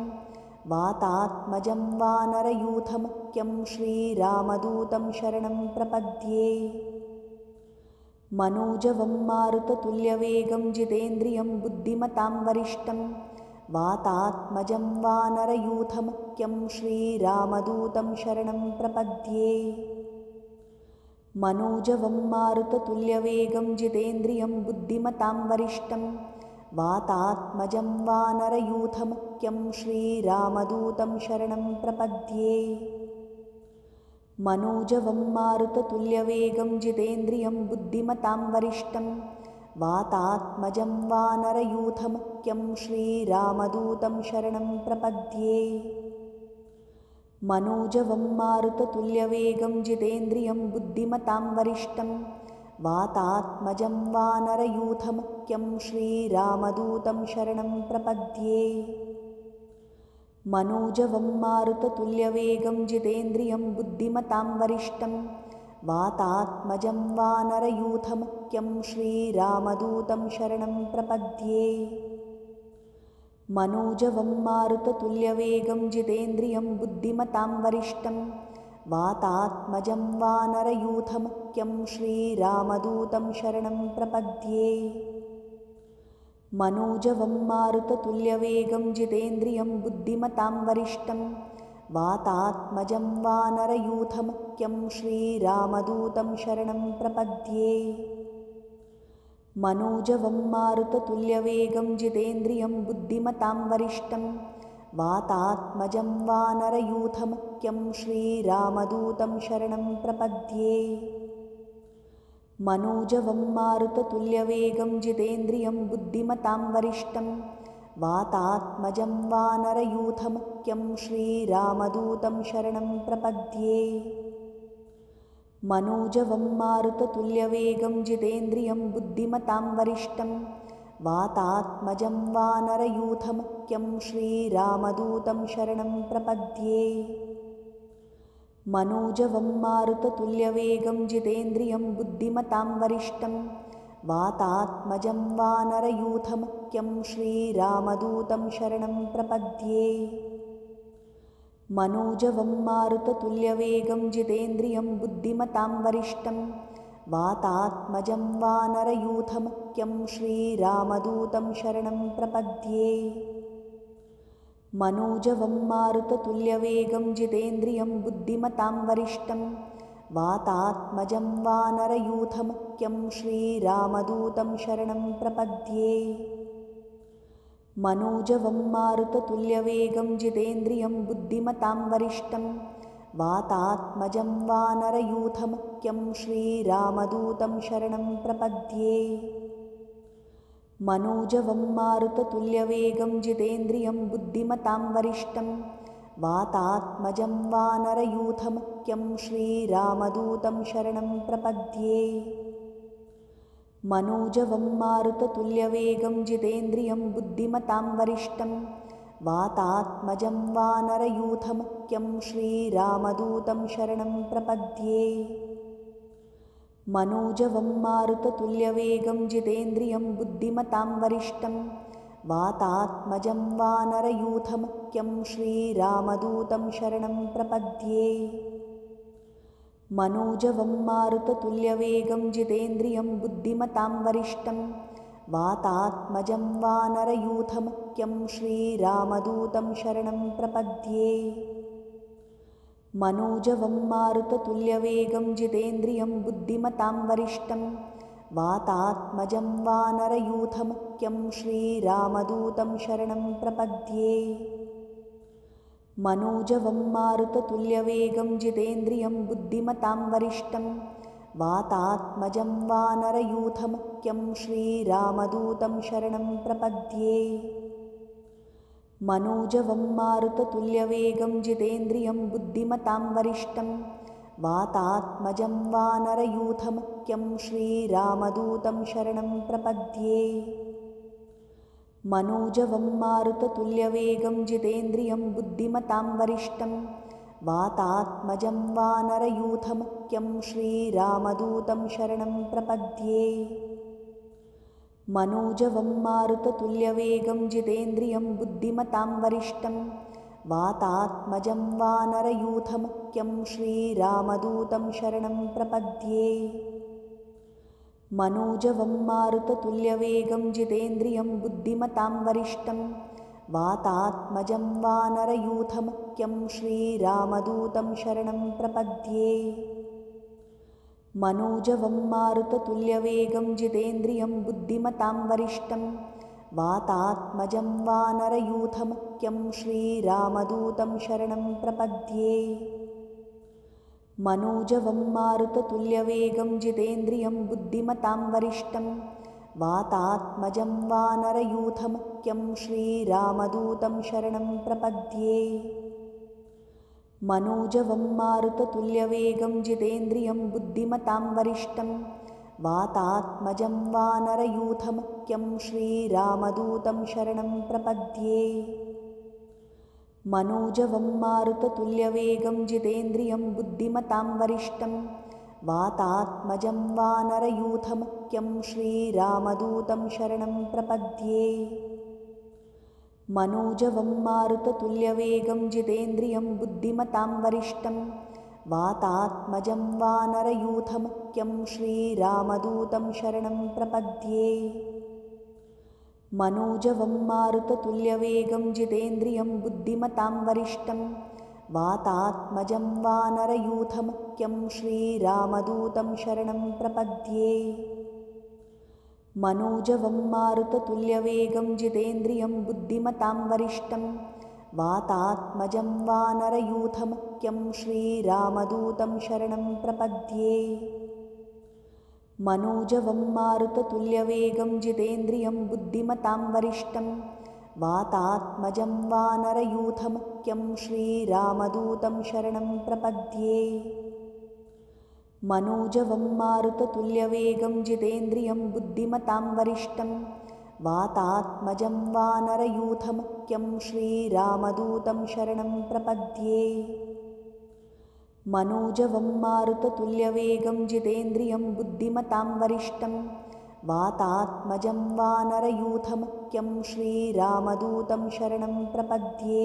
[SPEAKER 1] वातात्मजं वानरयूथमुख्यं श्रीरामदूतं शरणं प्रपद्ये। मनोजवं मारुततुल्यवेगं जितेन्द्रियं बुद्धिमतां वरिष्ठं वातात्मजं वानरयूथमुख्यं श्रीरामदूतं शरणं प्रपद्ये। मनोजवं मारुततुल्यवेगं जितेन्द्रियं बुद्धिमतां वरिष्ठं वातात्मजं वानरयूथमुख्यं श्रीरामदूतं शरणं प्रपद्ये। मनोजवं मारुततुल्यवेगं जितेन्द्रियं बुद्धिमतां वरिष्ठं वातात्मजं वानरयूथमुख्यं श्रीरामदूतं शरणं प्रपद्ये। मनोजवं मारुततुल्यवेगं जितेन्द्रियं बुद्धिमतां वरिष्ठं वातात्मजं वानरयूथमुख्यं श्रीरामदूतं शरणं प्रपद्ये। मनोजवं मारुततुल्यवेगं जितेन्द्रियं बुद्धिमतां वरिष्ठं वातात्मजं वानरयूथमुख्यं श्रीरामदूतं शरणं प्रपद्ये। मनोजवं मारुततुल्यवेगं जितेन्द्रियं बुद्धिमतां वरिष्ठं वातात्मजं वानरयूथमुख्यं श्रीरामदूतं शरणं प्रपद्ये। मनोजवं मारुततुल्यवेगं जितेन्द्रियं बुद्धिमतां वरिष्ठं वातात्मजं वानरयूथमुख्यं श्रीरामदूतं शरणं प्रपद्ये। मनोजवं मारुततुल्यवेगं जितेन्द्रियं बुद्धिमतां वरिष्ठं वातात्मजं वानरयूथमुख्यं श्रीरामदूतं शरणं प्रपद्ये। मनोजवं मारुततुल्यवेगं जितेन्द्रियं बुद्धिमतां वरिष्ठं वातात्मजं वानरयूथमुख्यं श्रीरामदूतं शरणं प्रपद्ये। मनोजवं मारुततुल्यवेगं जितेन्द्रियं बुद्धिमतां वरिष्ठं वातात्मजं वानरयूथमुख्यं श्रीरामदूतं शरणं प्रपद्ये। मनोजवं मारुततुल्यवेगं जितेन्द्रियं बुद्धिमतां वरिष्ठं वातात्मजं वानरयूथमुख्यं श्रीरामदूतं शरणं प्रपद्ये। मनोजवं मारुततुल्यवेगं जितेन्द्रियं बुद्धिमतां वरिष्ठं वातात्मजं वानरयूथमुख्यं श्रीरामदूतं शरणं प्रपद्ये। मनोजवं मारुततुल्यवेगं जितेन्द्रियं बुद्धिमतां वरिष्ठं वातात्मजं वानरयूथमुख्यं श्रीरामदूतं शरणं प्रपद्ये। मनोजवं मारुततुल्यवेगं जितेन्द्रियं बुद्धिमतां वरिष्ठं वातात्मजं वानरयूथमुख्यं श्रीरामदूतं शरणं प्रपद्ये। मनोजवं मारुततुल्यवेगं जितेन्द्रियं बुद्धिमतां वरिष्ठं वातात्मजं वानरयूथमुख्यं श्रीरामदूतं शरणं प्रपद्ये। मनोजवं मारुततुल्यवेगं जितेन्द्रियं बुद्धिमतां वरिष्ठं वातात्मजं वानरयूथमुख्यं श्रीरामदूतं शरणं प्रपद्ये। मनोजवं मारुततुल्यवेगं जितेन्द्रियं बुद्धिमतां वरिष्ठं वातात्मजं वानरयूथमुख्यं श्रीरामदूतं शरणं प्रपद्ये। मनोजवं मारुततुल्यवेगं जितेन्द्रियं बुद्धिमतां वरिष्ठं वातात्मजं वानरयूथमुख्यं श्रीरामदूतं शरणं प्रपद्ये। मनोजवं मारुततुल्यवेगं जितेन्द्रियं बुद्धिमतां वरिष्ठं वातात्मजं वानरयूथमुख्यं श्रीरामदूतं शरणं प्रपद्ये। मनोजवं मारुततुल्यवेगं जितेन्द्रियं बुद्धिमतां वरिष्ठं वातात्मजं वानरयूथमुख्यं श्रीरामदूतं शरणं प्रपद्ये। मनोजवं मारुततुल्यवेगं जितेन्द्रियं बुद्धिमतां वरिष्ठं वातात्मजं वानरयूथमुख्यं श्रीरामदूतं शरणं प्रपद्ये। मनोजवं मारुततुल्यवेगं जितेन्द्रियं बुद्धिमतां वरिष्ठं वातात्मजं वानरयूथमुख्यं श्रीरामदूतं शरणं प्रपद्ये। मनोजवं मारुततुल्यवेगं जितेन्द्रियं बुद्धिमतां वरिष्ठं वातात्मजं वानरयूथमुख्यं श्रीरामदूतं शरणं प्रपद्ये। मनोजवं मारुततुल्यवेगं जितेन्द्रियं बुद्धिमतां वरिष्ठं वातात्मजं वानरयूथमुख्यं श्रीरामदूतं शरणं प्रपद्ये। मनोजवं मारुततुल्यवेगं जितेन्द्रियं बुद्धिमतां वरिष्ठं वातात्मजं वानरयूथमुख्यं श्रीरामदूतं शरणं प्रपद्ये। मनोजवं मारुततुल्यवेगं जितेन्द्रियं बुद्धिमतां वरिष्ठं वातात्मजं वानरयूथमुख्यं श्रीरामदूतं शरणं प्रपद्ये। मनोजवं मारुततुल्यवेगं जितेन्द्रियं बुद्धिमतां वरिष्ठं वातात्मजं वानरयूथमुख्यं श्रीरामदूतं शरणं प्रपद्ये। मनोजवं मारुततुल्यवेगं जितेन्द्रियं बुद्धिमतां वरिष्ठं वातात्मजं वानरयूथमुख्यं श्रीरामदूतं शरणं प्रपद्ये। मनोजवं मारुततुल्यवेगं जितेन्द्रियं बुद्धिमतां वरिष्ठं वातात्मजं वानरयूथमुख्यं श्रीरामदूतं शरणं प्रपद्ये। मनोजवं मारुततुल्यवेगं जितेन्द्रियं बुद्धिमतां वरिष्ठं वातात्मजं वानरयूथमुख्यं श्रीरामदूतं शरणं प्रपद्ये। मनोजवं मारुततुल्यवेगं जितेन्द्रियं बुद्धिमतां वरिष्ठं वातात्मजं वानरयूथमुख्यं श्रीरामदूतं शरणं प्रपद्ये। मनोजवं मारुततुल्यवेगं जितेन्द्रियं बुद्धिमतां वरिष्ठं वातात्मजं वानरयूथमुख्यं श्रीरामदूतं शरणं प्रपद्ये। मनोजवं मारुततुल्यवेगं जितेन्द्रियं बुद्धिमतां वरिष्ठं वातात्मजं वानरयूथमुख्यं श्रीरामदूतं शरणं प्रपद्ये। मनोजवं मारुततुल्यवेगं जितेन्द्रियं बुद्धिमतां वरिष्ठं वातात्मजं वानरयूथमुख्यं श्रीरामदूतं शरणं प्रपद्ये।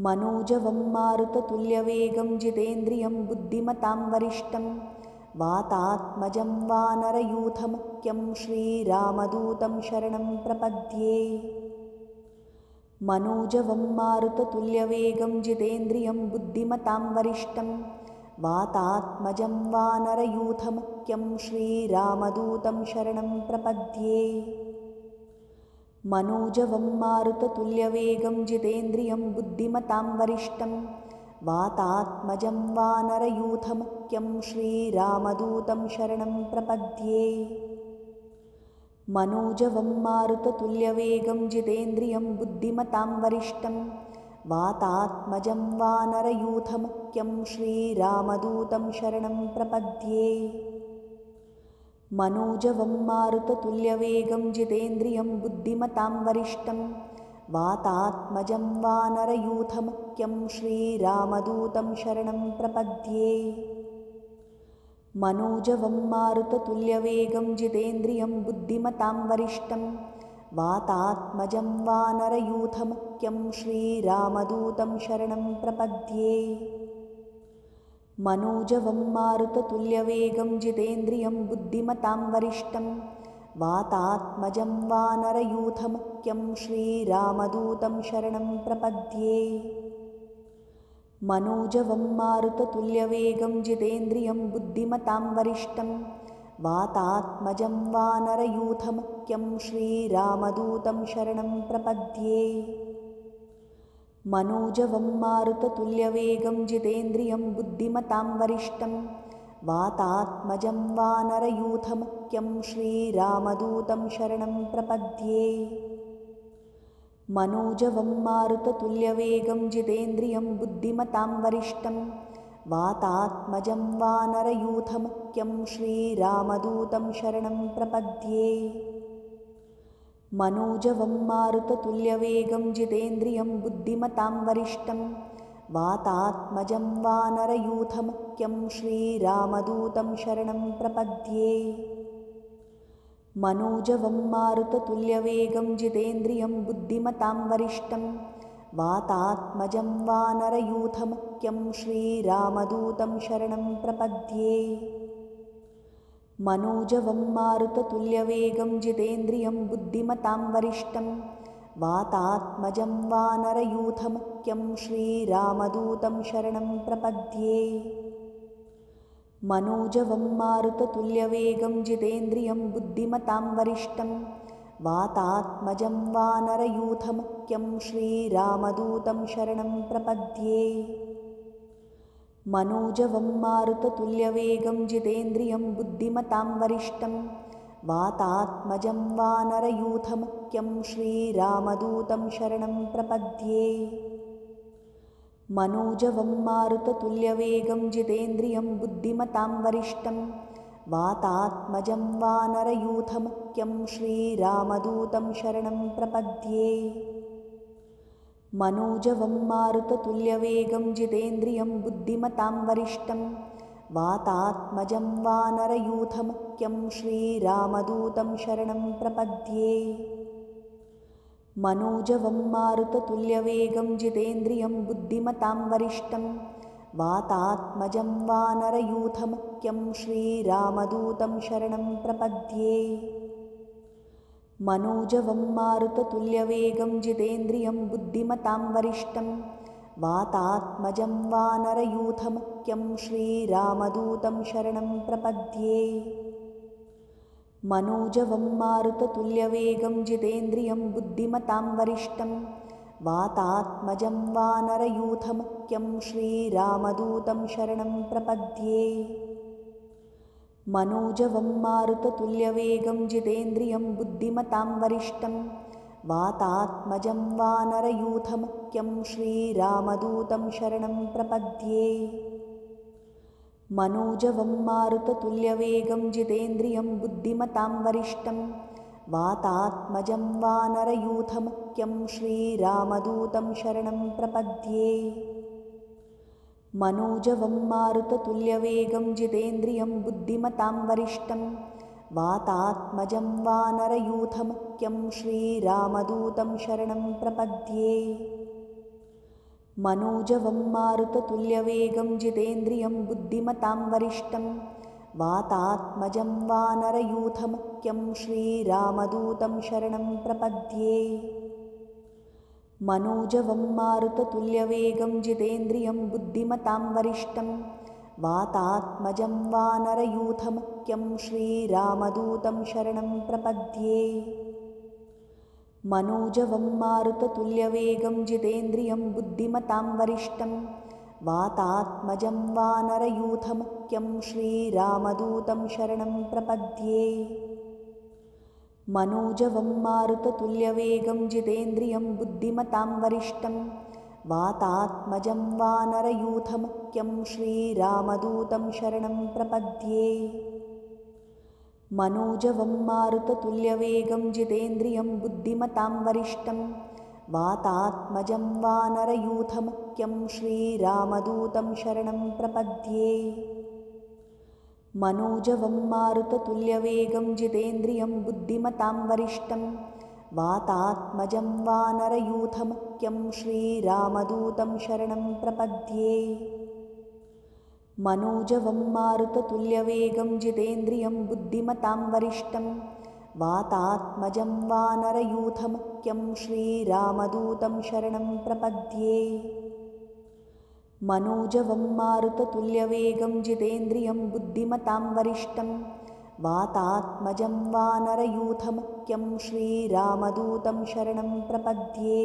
[SPEAKER 1] मनोजवं मारुततुल्यवेगं जितेन्द्रियं बुद्धिमतां वरिष्ठं वातात्मजं वानरयूथमुख्यं श्रीरामदूतं शरणं प्रपद्ये। मनोजवं मारुततुल्यवेगं जितेन्द्रियं बुद्धिमतां वरिष्ठं वातात्मजं वानरयूथमुख्यं श्रीरामदूतं शरणं प्रपद्ये। मनोजवं मारुततुल्यवेगं जितेन्द्रियं बुद्धिमतां वरिष्ठं वातात्मजं वानरयूथमुख्यं श्रीरामदूतं शरणं प्रपद्ये। मनोजवं मारुततुल्यवेगं जितेन्द्रियं बुद्धिमतां वरिष्ठं वातात्मजं वानरयूथमुख्यं श्रीरामदूतं शरणं प्रपद्ये। मनोजवं मारुततुल्यवेगं जितेन्द्रियं बुद्धिमतां वरिष्ठं वातात्मजं वानरयूथमुख्यं श्रीरामदूतं शरणं प्रपद्ये। मनोजवं मारुततुल्यवेगं जितेन्द्रियं बुद्धिमतां वरिष्ठं वातात्मजं वानरयूथमुख्यं श्रीरामदूतं शरणं प्रपद्ये। मनोजवं मारुततुल्यवेगं जितेन्द्रियं बुद्धिमतां वरिष्ठं वातात्मजं वानरयूथमुख्यं श्रीरामदूतं शरणं प्रपद्ये। मनोजवं मारुततुल्यवेगं जितेन्द्रियं बुद्धिमतां वरिष्ठं वातात्मजं वानरयूथमुख्यं श्रीरामदूतं शरणं प्रपद्ये। मनोजवं मारुततुल्यवेगं जितेन्द्रियं बुद्धिमतां वरिष्ठं वातात्मजं वानरयूथमुख्यं श्रीरामदूतं शरणं प्रपद्ये। मनोजवं मारुततुल्यवेगं जितेन्द्रियं बुद्धिमतां वरिष्ठं वातात्मजं वानरयूथमुख्यं श्रीरामदूतं शरणं प्रपद्ये। मनोजवं मारुततुल्यवेगं जितेन्द्रियं बुद्धिमतां वरिष्ठं वातात्मजं वानरयूथमुख्यं श्रीरामदूतं शरणं प्रपद्ये। मनोजवं मारुततुल्यवेगं जितेन्द्रियं बुद्धिमतां वरिष्ठं वातात्मजं वानरयूथमुख्यं श्रीरामदूतं शरणं प्रपद्ये। मनोजवं मारुततुल्यवेगं जितेन्द्रियं बुद्धिमतां वरिष्ठं वातात्मजं वानरयूथमुख्यं श्रीरामदूतं शरणं प्रपद्ये। मनोजवं मारुततुल्यवेगं जितेन्द्रियं बुद्धिमतां वरिष्ठं वातात्मजं वानरयूथमुख्यं श्रीरामदूतं शरणं प्रपद्ये। मनोजवं मारुततुल्यवेगं जितेन्द्रियं बुद्धिमतां वरिष्ठं वातात्मजं वानरयूथमुख्यं श्रीरामदूतं शरणं प्रपद्ये। मनोजवं मारुततुल्यवेगं जितेन्द्रियं बुद्धिमतां वरिष्ठं वातात्मजं वानरयूथमुख्यं श्रीरामदूतं शरणं प्रपद्ये। मनोजवं मारुततुल्यवेगं जितेन्द्रियं बुद्धिमतां वरिष्ठं वातात्मजं वानरयूथमुख्यं श्रीरामदूतं शरणं प्रपद्ये। मनोजवं मारुततुल्यवेगं जितेन्द्रियं बुद्धिमतां वरिष्ठं वातात्मजं वानरयूथमुख्यं श्रीरामदूतं शरणं प्रपद्ये। मनोजवं मारुततुल्यवेगं जितेन्द्रियं बुद्धिमतां वरिष्ठं वातात्मजं वानरयूथमुख्यं श्रीरामदूतं शरणं प्रपद्ये। मनोजवं मारुततुल्यवेगं जितेन्द्रियं बुद्धिमतां वरिष्ठं वातात्मजं वानरयूथमुख्यं श्रीरामदूतं शरणं प्रपद्ये। मनोजवं मारुततुल्यवेगं जितेन्द्रियं बुद्धिमतां वरिष्ठं वातात्मजं वानरयूथमुख्यं श्रीरामदूतं शरणं प्रपद्ये। मनोजवं मारुततुल्यवेगं जितेन्द्रियं बुद्धिमतां वरिष्ठं वातात्मजं वानरयूथमुख्यं श्रीरामदूतं शरणं प्रपद्ये। मनोजवं मारुततुल्यवेगं जितेन्द्रियं बुद्धिमतां वरिष्ठं वातात्मजं वानरयूथमुख्यं श्रीरामदूतं शरणं प्रपद्ये। मनोजवं मारुततुल्यवेगं जितेन्द्रियं बुद्धिमतां वरिष्ठं वातात्मजं वानरयूथमुख्यं श्रीरामदूतं शरणं प्रपद्ये। मनोजवं मारुततुल्यवेगं जितेन्द्रियं बुद्धिमतां वरिष्ठं वातात्मजं वानरयूथमुख्यं श्रीरामदूतं शरणं प्रपद्ये। मनोजवं मारुततुल्यवेगं जितेन्द्रियं बुद्धिमतां वरिष्ठं वातात्मजं वानरयूथमुख्यं श्रीरामदूतं शरणं प्रपद्ये। मनोजवं मारुततुल्यवेगं जितेन्द्रियं बुद्धिमतां वरिष्ठं वातात्मजं वानरयूथमुख्यं श्रीरामदूतं शरणं प्रपद्ये। मनोजवं मारुततुल्यवेगं जितेन्द्रियं बुद्धिमतां वरिष्ठं वातात्मजं वानरयूथमुख्यं श्रीरामदूतं शरणं प्रपद्ये। मनोजवं मारुततुल्यवेगं जितेन्द्रियं बुद्धिमतां वरिष्ठं वातात्मजं वानरयूथमुख्यं श्रीरामदूतं शरणं प्रपद्ये। मनोजवं मारुततुल्यवेगं जितेन्द्रियं बुद्धिमतां वरिष्ठं वातात्मजं वानरयूथमुख्यं श्रीरामदूतं शरणं प्रपद्ये। मनोजवं मारुततुल्यवेगं जितेन्द्रियं बुद्धिमतां वरिष्ठं वातात्मजं वानरयूथमुख्यं श्रीरामदूतं शरणं प्रपद्ये।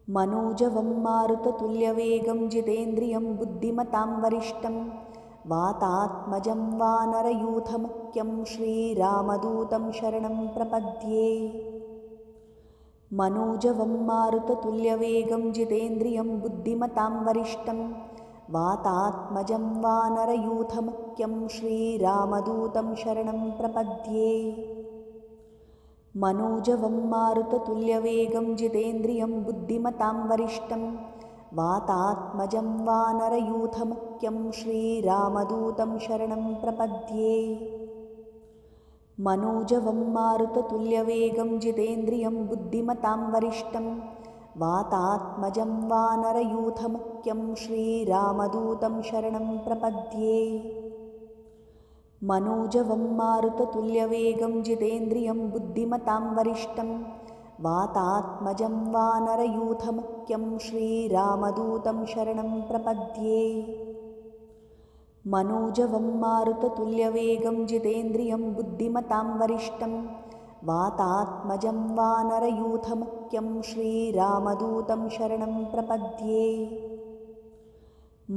[SPEAKER 1] मनोजवं मारुततुल्यवेगं जितेन्द्रियं बुद्धिमतां वरिष्ठं वातात्मजं वानरयूथमुख्यं श्रीरामदूतं शरणं प्रपद्ये। मनोजवं मारुततुल्यवेगं जितेन्द्रियं बुद्धिमतां वरिष्ठं वातात्मजं वानरयूथमुख्यं श्रीरामदूतं शरणं प्रपद्ये। मनोजवं मारुततुल्यवेगं जितेन्द्रियं बुद्धिमतां वरिष्ठं वातात्मजं वानरयूथमुख्यं श्रीरामदूतं शरणं प्रपद्ये। मनोजवं मारुततुल्यवेगं जितेन्द्रियं बुद्धिमतां वरिष्ठं वातात्मजं वानरयूथमुख्यं श्रीरामदूतं शरणं प्रपद्ये। मनोजवं मारुततुल्यवेगं जितेन्द्रियं बुद्धिमतां वरिष्ठं वातात्मजं वानरयूथमुख्यं श्रीरामदूतं शरणं प्रपद्ये। मनोजवं मारुततुल्यवेगं जितेन्द्रियं बुद्धिमतां वरिष्ठं वातात्मजं वानरयूथमुख्यं श्रीरामदूतं शरणं प्रपद्ये।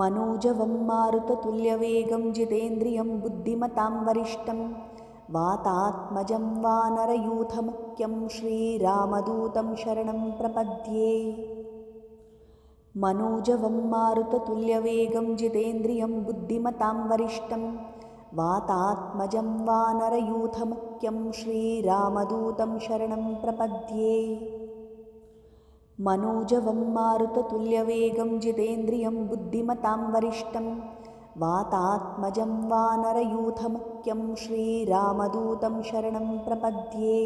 [SPEAKER 1] मनोजवं मारुततुल्यवेगं जितेन्द्रियं बुद्धिमतां वरिष्ठं वातात्मजं वानरयूथमुख्यं श्रीरामदूतं शरणं प्रपद्ये। मनोजवं मारुततुल्यवेगं जितेन्द्रियं बुद्धिमतां वरिष्ठं वातात्मजं वानरयूथमुख्यं श्रीरामदूतं शरणं प्रपद्ये। मनोजवं मारुततुल्यवेगं जितेन्द्रियं बुद्धिमतां वरिष्ठं वातात्मजं वानरयूथमुख्यं श्रीरामदूतं शरणं प्रपद्ये।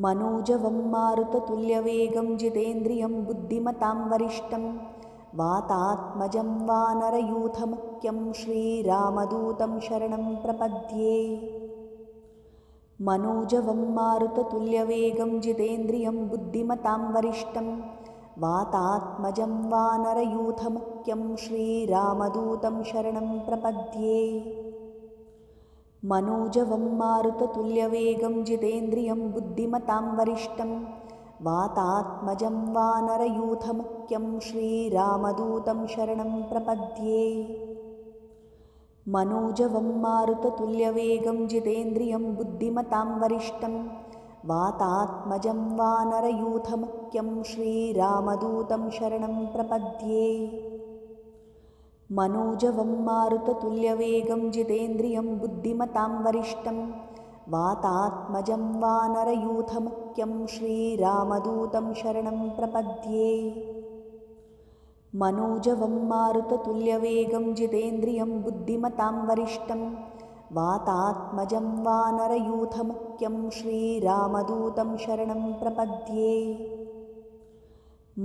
[SPEAKER 1] मनोजवं मारुततुल्यवेगं जितेन्द्रियं बुद्धिमतां वरिष्ठं वातात्मजं वानरयूथमुख्यं श्रीरामदूतं शरणं प्रपद्ये। मनोजवं मारुततुल्यवेगं जितेन्द्रियं बुद्धिमतां वरिष्ठं वातात्मजं वानरयूथमुख्यं श्रीरामदूतं शरणं प्रपद्ये। मनोजवं मारुततुल्यवेगं जितेन्द्रियं बुद्धिमतां वरिष्ठं वातात्मजं वानरयूथमुख्यं श्रीरामदूतं शरणं प्रपद्ये। मनोजवं मारुततुल्यवेगं जितेन्द्रियं बुद्धिमतां वरिष्ठं वातात्मजं वानरयूथमुख्यं श्रीरामदूतं शरणं प्रपद्ये। मनोजवं मारुततुल्यवेगं जितेन्द्रियं बुद्धिमतां वरिष्ठं वातात्मजं वानरयूथमुख्यं श्रीरामदूतं शरणं प्रपद्ये। मनोजवं मारुततुल्यवेगं जितेन्द्रियं बुद्धिमतां वरिष्ठं वातात्मजं वानरयूथमुख्यं श्रीरामदूतं शरणं प्रपद्ये।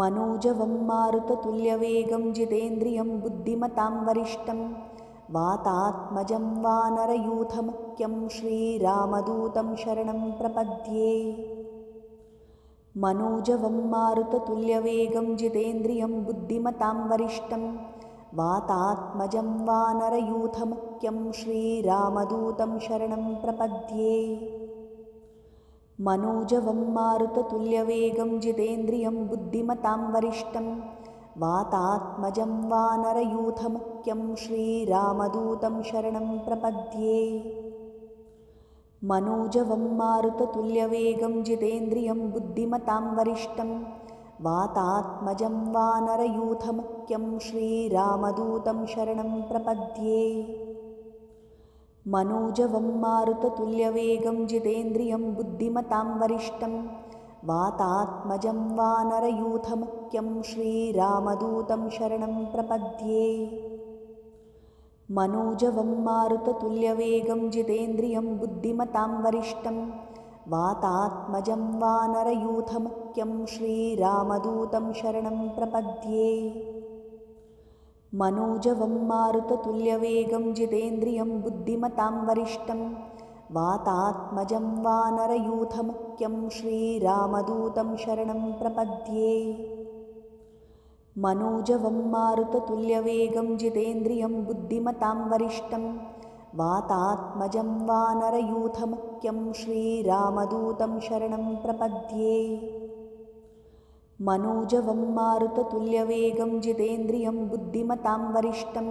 [SPEAKER 1] मनोजवं मारुततुल्यवेगं जितेन्द्रियं बुद्धिमतां वरिष्ठं वातात्मजं वानरयूथमुख्यं श्रीरामदूतं शरणं प्रपद्ये। मनोजवं मारुततुल्यवेगं जितेन्द्रियं बुद्धिमतां वरिष्ठं वातात्मजं वानरयूथमुख्यं श्रीरामदूतं शरणं प्रपद्ये। मनोजवं मारुततुल्यवेगं जितेन्द्रियं बुद्धिमतां वरिष्ठं वातात्मजं वानरयूथमुख्यं श्रीरामदूतं शरणं प्रपद्ये। मनोजवं मारुततुल्यवेगं जितेन्द्रियं बुद्धिमतां वरिष्ठं वातात्मजं वानरयूथमुख्यं श्रीरामदूतं शरणं प्रपद्ये। मनोजवं मारुततुल्यवेगं जितेन्द्रियं बुद्धिमतां वरिष्ठं वातात्मजं वानरयूथमुख्यं श्रीरामदूतं शरणं प्रपद्ये। मनोजवं मारुततुल्यवेगं जितेन्द्रियं बुद्धिमतां वरिष्ठं वातात्मजं वानरयूथमुख्यं श्रीरामदूतं शरणं प्रपद्ये। मनोजवं मारुततुल्यवेगं जितेन्द्रियं बुद्धिमतां वरिष्ठं वातात्मजं वानरयूथमुख्यं श्रीरामदूतं शरणं प्रपद्ये। मनोजवं मारुततुल्यवेगं जितेन्द्रियं बुद्धिमतां वरिष्ठं वातात्मजं वानरयूथमुख्यं श्रीरामदूतं शरणं प्रपद्ये। मनोजवं मारुततुल्यवेगं जितेन्द्रियं बुद्धिमतां वरिष्ठं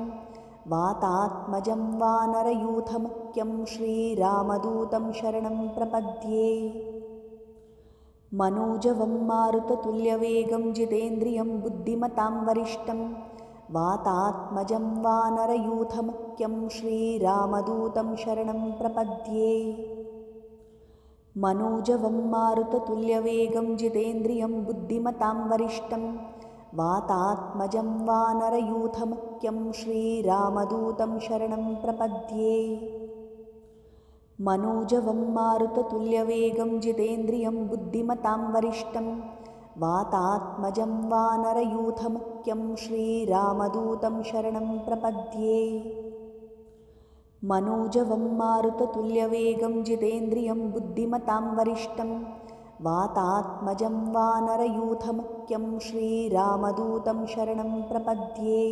[SPEAKER 1] वातात्मजं वानरयूथमुख्यं श्रीरामदूतं शरणं प्रपद्ये। मनोजवं मारुततुल्यवेगं जितेन्द्रियं बुद्धिमतां वरिष्ठं वातात्मजं वानरयूथमुख्यं श्रीरामदूतं शरणं प्रपद्ये। मनोजवं मारुततुल्यवेगं जितेन्द्रियं बुद्धिमतां वरिष्ठं वातात्मजं वानरयूथमुख्यं श्रीरामदूतं शरणं प्रपद्ये। मनोजवं मारुततुल्यवेगं जितेन्द्रियं बुद्धिमतां वरिष्ठं वातात्मजं वानरयूथमुख्यं श्रीरामदूतं शरणं प्रपद्ये। मनोजवं मारुततुल्यवेगं जितेन्द्रियं बुद्धिमतां वरिष्ठं वातात्मजं वानरयूथमुख्यं श्रीरामदूतं शरणं प्रपद्ये।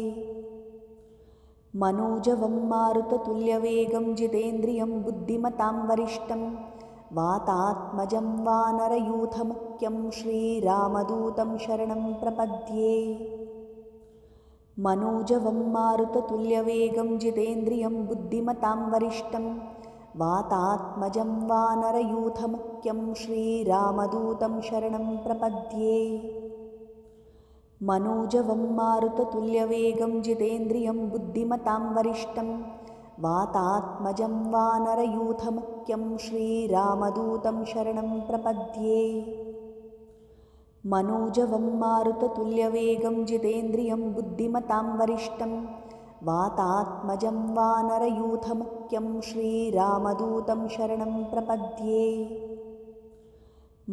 [SPEAKER 1] मनोजवं मारुततुल्यवेगं जितेन्द्रियं बुद्धिमतां वरिष्ठं वातात्मजं वानरयूथमुख्यं श्रीरामदूतं शरणं प्रपद्ये। मनोजवं मारुततुल्यवेगं जितेन्द्रियं बुद्धिमतां वरिष्ठं वातात्मजं वानरयूथमुख्यं श्रीरामदूतं शरणं प्रपद्ये। मनोजवं मारुततुल्यवेगं जितेन्द्रियं बुद्धिमतां वरिष्ठं वातात्मजं वानरयूथमुख्यं श्रीरामदूतं शरणं प्रपद्ये। मनोजवं मारुततुल्यवेगं जितेन्द्रियं बुद्धिमतां वरिष्ठं वातात्मजं वानरयूथमुख्यं श्रीरामदूतं शरणं प्रपद्ये।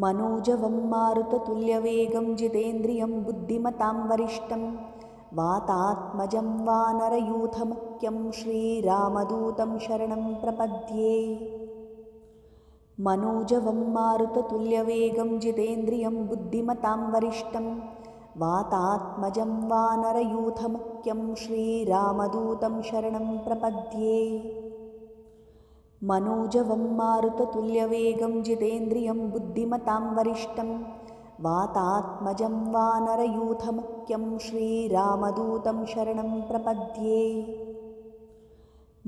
[SPEAKER 1] मनोजवं मारुततुल्यवेगं जितेन्द्रियं बुद्धिमतां वरिष्ठं वातात्मजं वानरयूथमुख्यं श्रीरामदूतं शरणं प्रपद्ये। मनोजवं मारुततुल्यवेगं जितेन्द्रियं बुद्धिमतां वरिष्ठं वातात्मजं वानरयूथमुख्यं श्रीरामदूतं शरणं प्रपद्ये। मनोजवं मारुततुल्यवेगं जितेन्द्रियं बुद्धिमतां वरिष्ठं वातात्मजं वानरयूथमुख्यं श्रीरामदूतं शरणं प्रपद्ये।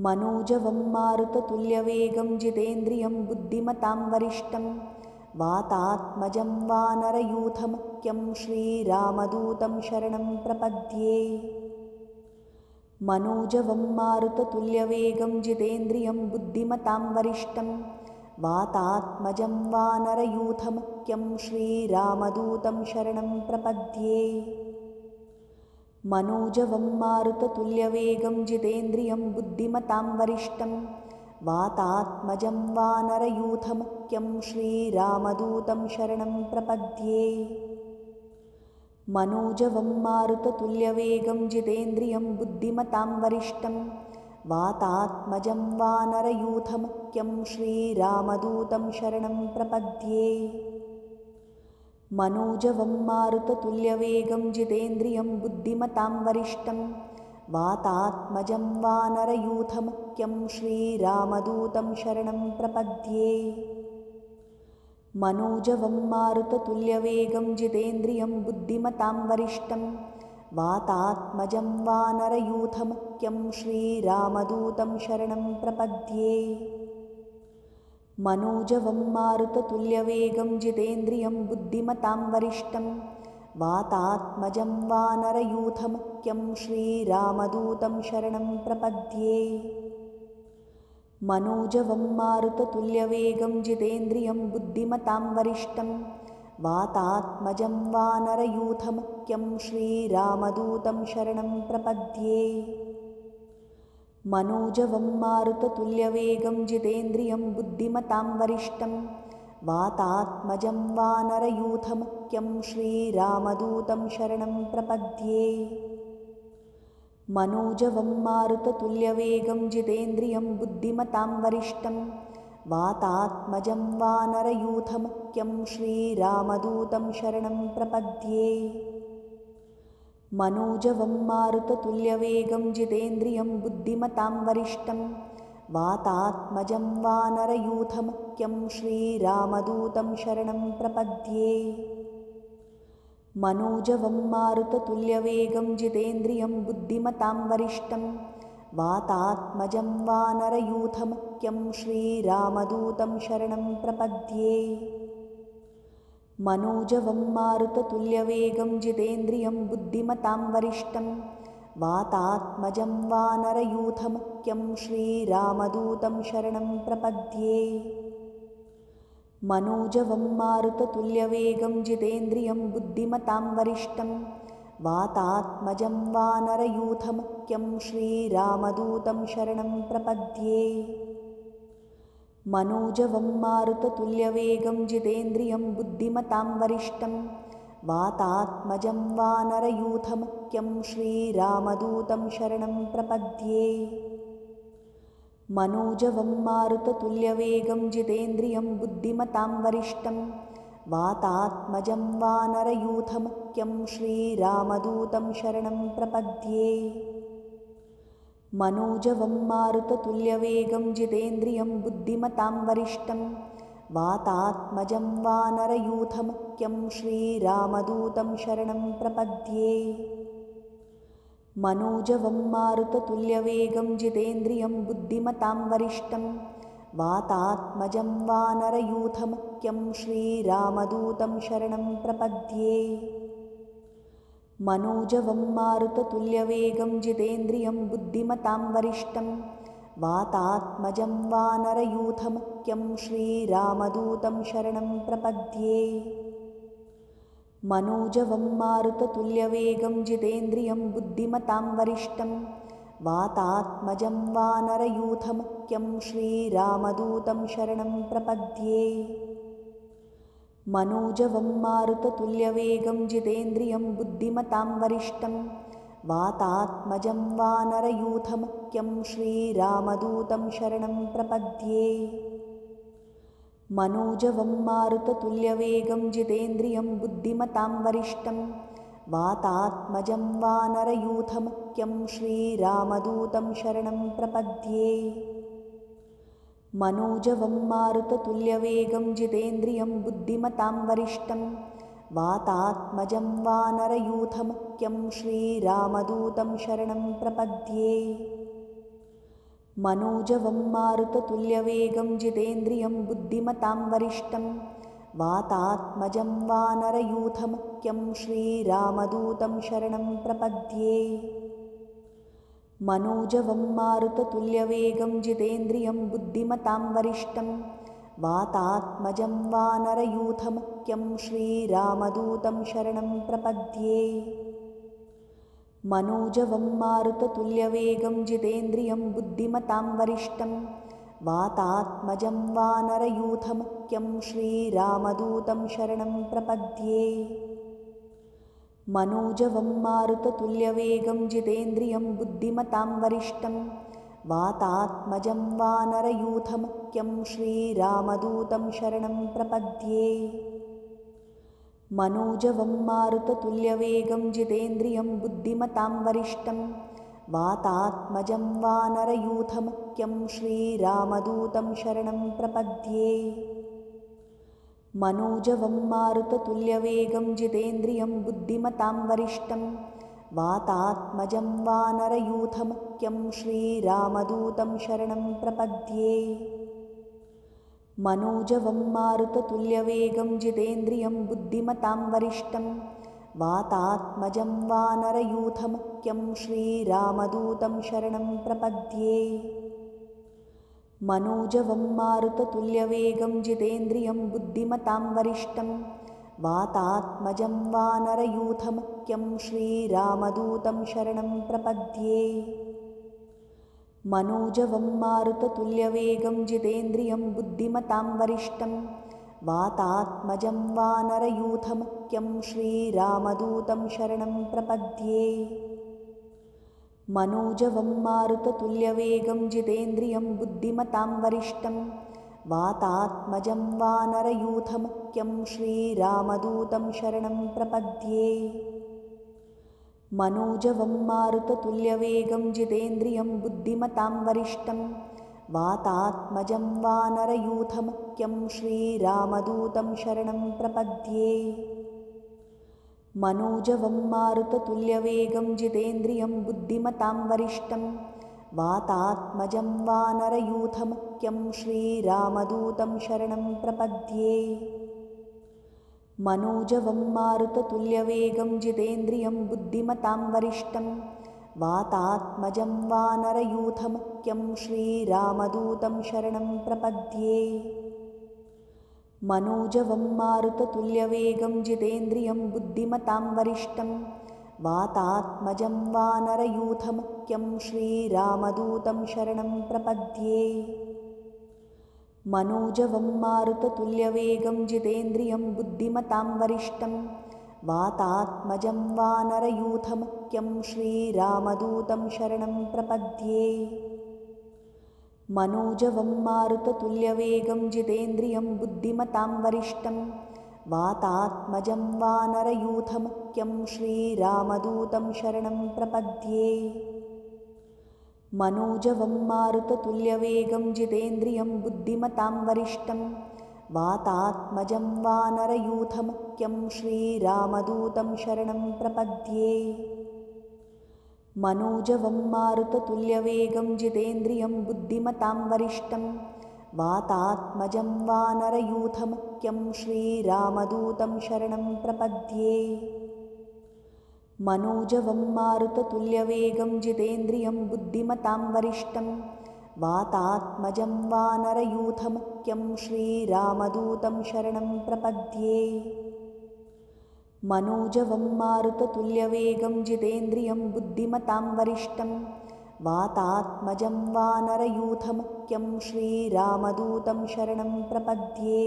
[SPEAKER 1] मनोजवं मारुततुल्यवेगं जितेन्द्रियं बुद्धिमतां वरिष्ठं वातात्मजं वानरयूथमुख्यं श्रीरामदूतं शरणं प्रपद्ये। मनोजवं मारुततुल्यवेगं जितेन्द्रियं बुद्धिमतां वरिष्ठं वातात्मजं वानरयूथमुख्यं श्रीरामदूतं शरणं प्रपद्ये। मनोजवं मारुततुल्यवेगं जितेन्द्रियं बुद्धिमतां वरिष्ठं वातात्मजं वानरयूथमुख्यं श्रीरामदूतं शरणं प्रपद्ये। मनोजवं मारुततुल्यवेगं जितेन्द्रियं बुद्धिमतां वरिष्ठं वातात्मजं वानरयूथमुख्यं श्रीरामदूतं शरणं प्रपद्ये। मनोजवं मारुततुल्यवेगं जितेन्द्रियं बुद्धिमतां वरिष्ठं वातात्मजं वानरयूथमुख्यं श्रीरामदूतं शरणं प्रपद्ये। मनोजवं मारुततुल्यवेगं जितेन्द्रियं बुद्धिमतां वरिष्ठं वातात्मजं वानरयूथमुख्यं श्रीरामदूतं शरणं प्रपद्ये। मनोजवं मारुततुल्यवेगं जितेन्द्रियं बुद्धिमतां वरिष्ठं वातात्मजं वानरयूथमुख्यं श्रीरामदूतं शरणं प्रपद्ये। मनोजवं मारुततुल्यवेगं जितेन्द्रियं बुद्धिमतां वरिष्ठं वातात्मजं वानरयूथमुख्यं श्रीरामदूतं शरणं प्रपद्ये। मनोजवं मारुततुल्यवेगं जितेन्द्रियं बुद्धिमतां वरिष्ठं वातात्मजं वानरयूथमुख्यं श्रीरामदूतं शरणं प्रपद्ये। मनोजवं मारुततुल्यवेगं जितेन्द्रियं बुद्धिमतां वरिष्ठं वातात्मजं वानरयूथमुख्यं श्रीरामदूतं शरणं प्रपद्ये। मनोजवं मारुततुल्यवेगं जितेन्द्रियं बुद्धिमतां वरिष्ठं वातात्मजं वानरयूथमुख्यं श्रीरामदूतं शरणं प्रपद्ये। मनोजवं मारुततुल्यवेगं जितेन्द्रियं बुद्धिमतां वरिष्ठं वातात्मजं वानरयूथमुख्यं श्रीरामदूतं शरणं प्रपद्ये। मनोजवं मारुततुल्यवेगं जितेन्द्रियं बुद्धिमतां वरिष्ठं वातात्मजं वानरयूथमुख्यं श्रीरामदूतं शरणं प्रपद्ये। मनोजवं मारुततुल्यवेगं जितेन्द्रियं बुद्धिमतां वरिष्ठं वातात्मजं वानरयूथमुख्यं श्रीरामदूतं शरणं प्रपद्ये। मनोजवं मारुततुल्यवेगं जितेन्द्रियं बुद्धिमतां वरिष्ठं वातात्मजं वानरयूथमुख्यं श्रीरामदूतं शरणं प्रपद्ये। मनोजवं मारुततुल्यवेगं जितेन्द्रियं बुद्धिमतां वरिष्ठं वातात्मजं वानरयूथमुख्यं श्रीरामदूतं शरणं प्रपद्ये। मनोजवं मारुततुल्यवेगं जितेन्द्रियं बुद्धिमतां वरिष्ठं वातात्मजं वानरयूथमुख्यं श्रीरामदूतं शरणं प्रपद्ये। मनोजवं मारुततुल्यवेगं जितेन्द्रियं बुद्धिमतां वरिष्ठं वातात्मजं वानरयूथमुख्यं श्रीरामदूतं शरणं प्रपद्ये। मनोजवं मारुततुल्यवेगं जितेन्द्रियं बुद्धिमतां वरिष्ठं वातात्मजं वानरयूथमुख्यं श्रीरामदूतं शरणं प्रपद्ये। मनोजवं मारुततुल्यवेगं जितेन्द्रियं बुद्धिमतां वरिष्ठं वातात्मजं वानरयूथमुख्यं श्रीरामदूतं शरणं प्रपद्ये। मनोजवं मारुततुल्यवेगं जितेन्द्रियं बुद्धिमतां वरिष्ठं वातात्मजं वानरयूथमुख्यं श्रीरामदूतं शरणं प्रपद्ये। मनोजवं मारुततुल्यवेगं जितेन्द्रियं बुद्धिमतां वरिष्ठं वातात्मजं वानरयूथमुख्यं श्रीरामदूतं शरणं प्रपद्ये। मनोजवं मारुततुल्यवेगं जितेन्द्रियं बुद्धिमतां वरिष्ठं वातात्मजं वानरयूथमुख्यं श्रीरामदूतं शरणं प्रपद्ये। मनोजवं मारुततुल्यवेगं जितेन्द्रियं बुद्धिमतां वरिष्ठं वातात्मजं वानरयूथमुख्यं श्रीरामदूतं शरणं प्रपद्ये। मनोजवं मारुततुल्यवेगं जितेन्द्रियं बुद्धिमतां वरिष्ठं वातात्मजं वानरयूथमुख्यं श्रीरामदूतं शरणं प्रपद्ये। मनोजवं मारुततुल्यवेगं जितेन्द्रियं बुद्धिमतां वरिष्ठं वातात्मजं वानरयूथमुख्यं श्रीरामदूतं शरणं प्रपद्ये। मनोजवं मारुततुल्यवेगं जितेन्द्रियं बुद्धिमतां वरिष्ठं वातात्मजं वानरयूथमुख्यं श्रीरामदूतं शरणं प्रपद्ये। मनोजवं मारुततुल्यवेगं जितेन्द्रियं बुद्धिमतां वरिष्ठं वातात्मजं वानरयूथमुख्यं श्रीरामदूतं शरणं प्रपद्ये। मनोजवं मारुततुल्यवेगं जितेन्द्रियं बुद्धिमतां वरिष्ठं वातात्मजं वानरयूथमुख्यं श्रीरामदूतं शरणं प्रपद्ये। मनोजवं मारुततुल्यवेगं जितेन्द्रियं बुद्धिमतां वरिष्ठं वातात्मजं वानरयूथमुख्यं श्रीरामदूतं शरणं प्रपद्ये। मनोजवं मारुततुल्यवेगं जितेन्द्रियं बुद्धिमतां वरिष्ठं वातात्मजं वानरयूथमुख्यं श्रीरामदूतं शरणं प्रपद्ये। मनोजवं मारुततुल्यवेगं जितेन्द्रियं बुद्धिमतां वरिष्ठं वातात्मजं वानरयूथमुख्यं श्रीरामदूतं शरणं प्रपद्ये। मनोजवं मारुततुल्यवेगं जितेन्द्रियं बुद्धिमतां वरिष्ठं वातात्मजं वानरयूथमुख्यं श्रीरामदूतं शरणं प्रपद्ये। मनोजवं मारुततुल्यवेगं जितेन्द्रियं बुद्धिमतां वरिष्ठं वातात्मजं वानरयूथमुख्यं श्रीरामदूतं शरणं प्रपद्ये। मनोजवं मारुततुल्यवेगं जितेन्द्रियं बुद्धिमतां वरिष्ठं वातात्मजं वानरयूथमुख्यं श्रीरामदूतं शरणं प्रपद्ये। मनोजवं मारुततुल्यवेगं जितेन्द्रियं बुद्धिमतां वरिष्ठं वातात्मजं वानरयूथमुख्यं श्रीरामदूतं शरणं प्रपद्ये। मनोजवं मारुततुल्यवेगं जितेन्द्रियं बुद्धिमतां वरिष्ठं वातात्मजं वानरयूथमुख्यं श्रीरामदूतं शरणं प्रपद्ये। मनोजवं मारुततुल्यवेगं जितेन्द्रियं बुद्धिमतां वरिष्ठं वातात्मजं वानरयूथमुख्यं श्रीरामदूतं शरणं प्रपद्ये। मनोजवं मारुततुल्यवेगं जितेन्द्रियं बुद्धिमतां वरिष्ठं वातात्मजं वानरयूथमुख्यं श्रीरामदूतं शरणं प्रपद्ये। मनोजवं मारुततुल्यवेगं जितेन्द्रियं बुद्धिमतां वरिष्ठं वातात्मजं वानरयूथमुख्यं श्रीरामदूतं शरणं प्रपद्ये। मनोजवं मारुततुल्यवेगं जितेन्द्रियं बुद्धिमतां वरिष्ठं वातात्मजं वानरयूथमुख्यं श्रीरामदूतं शरणं प्रपद्ये। मनोजवं मारुततुल्यवेगं जितेन्द्रियं बुद्धिमतां वरिष्ठं वातात्मजं वानरयूथमुख्यं श्रीरामदूतं शरणं प्रपद्ये। मनोजवं मारुततुल्यवेगं जितेन्द्रियं बुद्धिमतां वरिष्ठं वातात्मजं वानरयूथमुख्यं श्रीरामदूतं शरणं प्रपद्ये।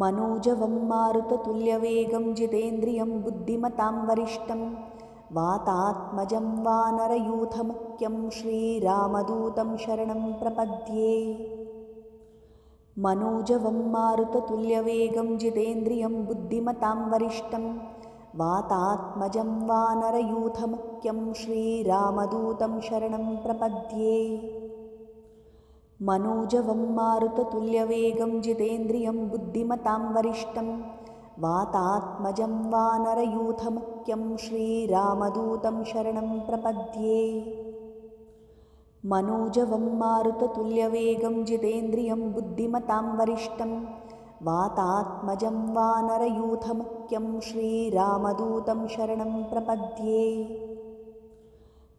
[SPEAKER 1] मनोजवं मारुततुल्यवेगं जितेन्द्रियं बुद्धिमतां वरिष्ठं वातात्मजं वानरयूथमुख्यं श्रीरामदूतं शरणं प्रपद्ये। मनोजवं मारुततुल्यवेगं जितेन्द्रियं बुद्धिमतां वरिष्ठं वातात्मजं वानरयूथमुख्यं श्रीरामदूतं शरणं प्रपद्ये। मनोजवं मारुततुल्यवेगं जितेन्द्रियं बुद्धिमतां वरिष्ठं वातात्मजं वानरयूथमुख्यं श्रीरामदूतं शरणं प्रपद्ये। मनोजवं मारुततुल्यवेगं जितेन्द्रियं बुद्धिमतां वरिष्ठं वातात्मजं वानरयूथमुख्यं श्रीरामदूतं शरणं प्रपद्ये।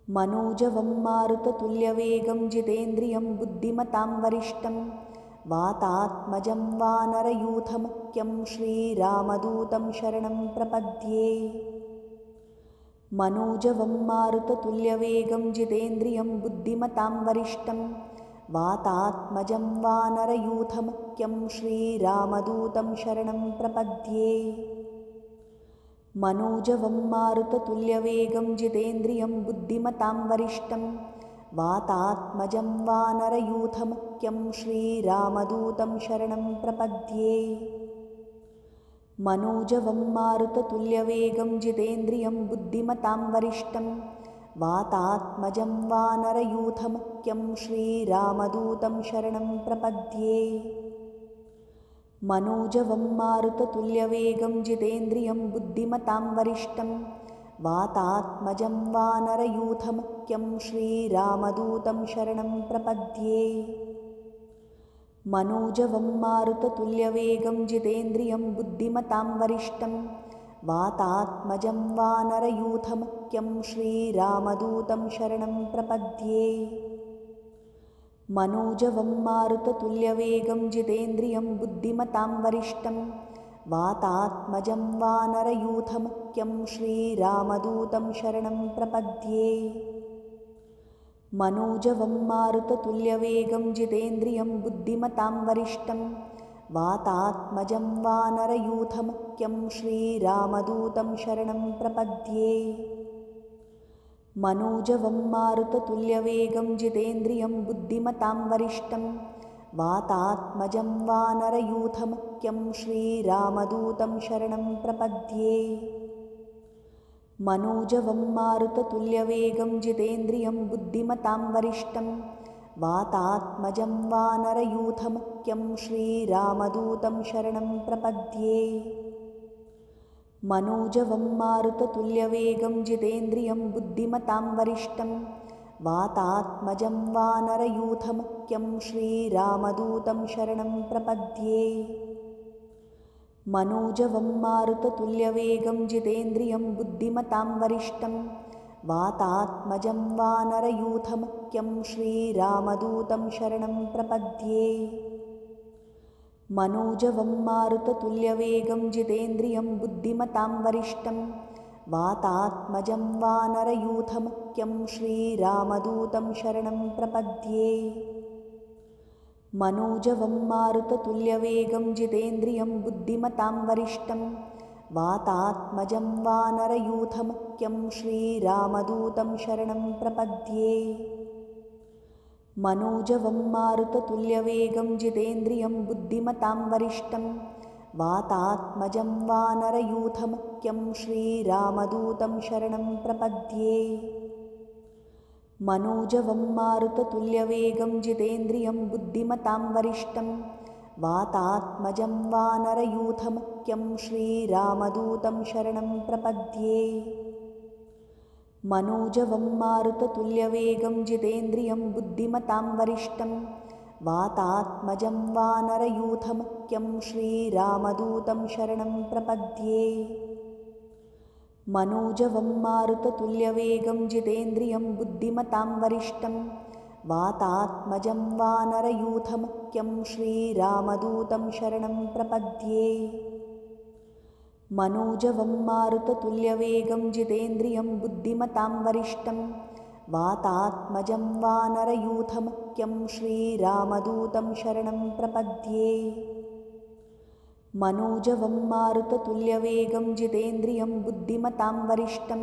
[SPEAKER 1] मनोजवं मारुततुल्यवेगं जितेन्द्रियं बुद्धिमतां वरिष्ठं वातात्मजं वानरयूथमुख्यं श्रीरामदूतं शरणं प्रपद्ये। मनोजवं मारुततुल्यवेगं जितेन्द्रियं बुद्धिमतां वरिष्ठं वातात्मजं वानरयूथमुख्यं श्रीरामदूतं शरणं प्रपद्ये। मनोजवं मारुततुल्यवेगं जितेन्द्रियं बुद्धिमतां वरिष्ठं वातात्मजं वानरयूथमुख्यं श्रीरामदूतं शरणं प्रपद्ये। मनोजवं मारुततुल्यवेगं जितेन्द्रियं बुद्धिमतां वरिष्ठं वातात्मजं वानरयूथमुख्यं श्रीरामदूतं शरणं प्रपद्ये। मनोजवं मारुततुल्यवेगं जितेन्द्रियं बुद्धिमतां वरिष्ठं वातात्मजं वानरयूथमुख्यं श्रीरामदूतं शरणं प्रपद्ये। मनोजवं मारुततुल्यवेगं जितेन्द्रियं बुद्धिमतां वरिष्ठं वातात्मजं वानरयूथमुख्यं श्रीरामदूतं शरणं प्रपद्ये। मनोजवं मारुततुल्यवेगं जितेन्द्रियं बुद्धिमतां वरिष्ठं वातात्मजं वानरयूथमुख्यं श्रीरामदूतं शरणं प्रपद्ये। मनोजवं मारुततुल्यवेगं जितेन्द्रियं बुद्धिमतां वरिष्ठं वातात्मजं वानरयूथमुख्यं श्रीरामदूतं शरणं प्रपद्ये। मनोजवं मारुततुल्यवेगं जितेन्द्रियं बुद्धिमतां वरिष्ठं वातात्मजं वानरयूथमुख्यं श्रीरामदूतं शरणं प्रपद्ये। मनोजवं मारुततुल्यवेगं जितेन्द्रियं बुद्धिमतां वरिष्ठं वातात्मजं वानरयूथमुख्यं श्रीरामदूतं शरणं प्रपद्ये। मनोजवं मारुततुल्यवेगं जितेन्द्रियं बुद्धिमतां वरिष्ठं वातात्मजं वानरयूथमुख्यं श्रीरामदूतं शरणं प्रपद्ये। मनोजवं मारुततुल्यवेगं जितेन्द्रियं बुद्धिमतां वरिष्ठं वातात्मजं वानरयूथमुख्यं श्रीरामदूतं शरणं प्रपद्ये। मनोजवं मारुततुल्यवेगं जितेन्द्रियं बुद्धिमतां वरिष्ठं वातात्मजं वानरयूथमुख्यं श्रीरामदूतं शरणं प्रपद्ये। मनोजवं मारुततुल्यवेगं जितेन्द्रियं बुद्धिमतां वरिष्ठं वातात्मजं वानरयूथमुख्यं श्रीरामदूतं शरणं प्रपद्ये। मनोजवं मारुततुल्यवेगं जितेन्द्रियं बुद्धिमतां वरिष्ठं वातात्मजं वानरयूथमुख्यं श्रीरामदूतं शरणं प्रपद्ये। मनोजवं मारुततुल्यवेगं जितेन्द्रियं बुद्धिमतां वरिष्ठं वातात्मजं वानरयूथमुख्यं श्रीरामदूतं शरणं प्रपद्ये। मनोजवं मारुततुल्यवेगं जितेन्द्रियं बुद्धिमतां वरिष्ठं वातात्मजं वानरयूथमुख्यं श्रीरामदूतं शरणं प्रपद्ये। मनोजवं मारुततुल्यवेगं जितेन्द्रियं बुद्धिमतां वरिष्ठं वातात्मजं वानरयूथमुख्यं श्रीरामदूतं शरणं प्रपद्ये। मनोजवं मारुततुल्यवेगं जितेन्द्रियं बुद्धिमतां वरिष्ठं वातात्मजं वानरयूथमुख्यं श्रीरामदूतं शरणं प्रपद्ये। मनोजवं मारुततुल्यवेगं जितेन्द्रियं बुद्धिमतां वरिष्ठं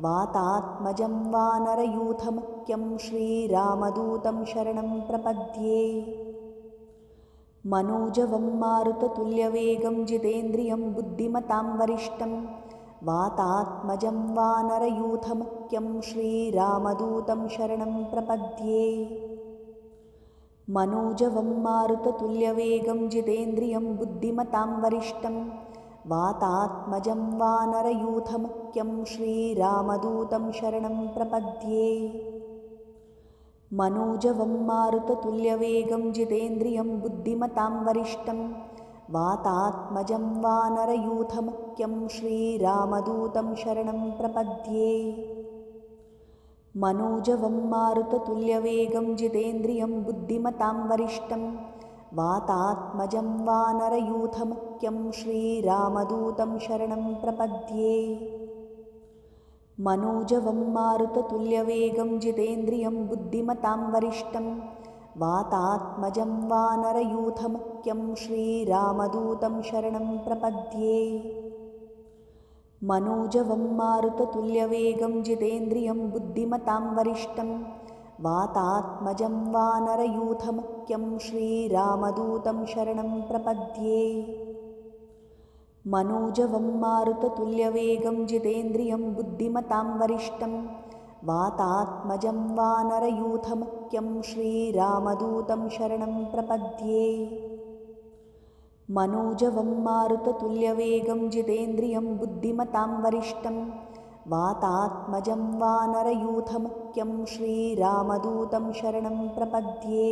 [SPEAKER 1] वातात्मजं वानरयूथमुख्यं श्रीरामदूतं शरणं प्रपद्ये। मनोजवं मारुततुल्यवेगं जितेन्द्रियं बुद्धिमतां वरिष्ठं वातात्मजं वानरयूथमुख्यं श्रीरामदूतं शरणं प्रपद्ये। मनोजवं मारुततुल्यवेगं जितेन्द्रियं बुद्धिमतां वरिष्ठं वातात्मजं वानरयूथमुख्यं श्रीरामदूतं शरणं प्रपद्ये। मनोजवं मारुततुल्यवेगं जितेन्द्रियं बुद्धिमतां वरिष्ठं वातात्मजं वानरयूथमुख्यं श्रीरामदूतं शरणं प्रपद्ये। मनोजवं मारुततुल्यवेगं जितेन्द्रियं बुद्धिमतां वरिष्ठं वातात्मजं वानरयूथमुख्यं श्रीरामदूतं शरणं प्रपद्ये। मनोजवं मारुततुल्यवेगं जितेन्द्रियं बुद्धिमतां वरिष्ठं वातात्मजं वानरयूथमुख्यं श्रीरामदूतं शरणं प्रपद्ये। मनोजवं मारुततुल्यवेगं जितेन्द्रियं बुद्धिमतां वरिष्ठं वातात्मजं वानरयूथमुख्यं श्रीरामदूतं शरणं प्रपद्ये। मनोजवं मारुततुल्यवेगं जितेन्द्रियं बुद्धिमतां वरिष्ठं वातात्मजं वानरयूथमुख्यं श्रीरामदूतं शरणं प्रपद्ये। मनोजवं मारुततुल्यवेगं जितेन्द्रियं बुद्धिमतां वरिष्ठं वातात्मजं वानरयूथमुख्यं श्रीरामदूतं शरणं प्रपद्ये।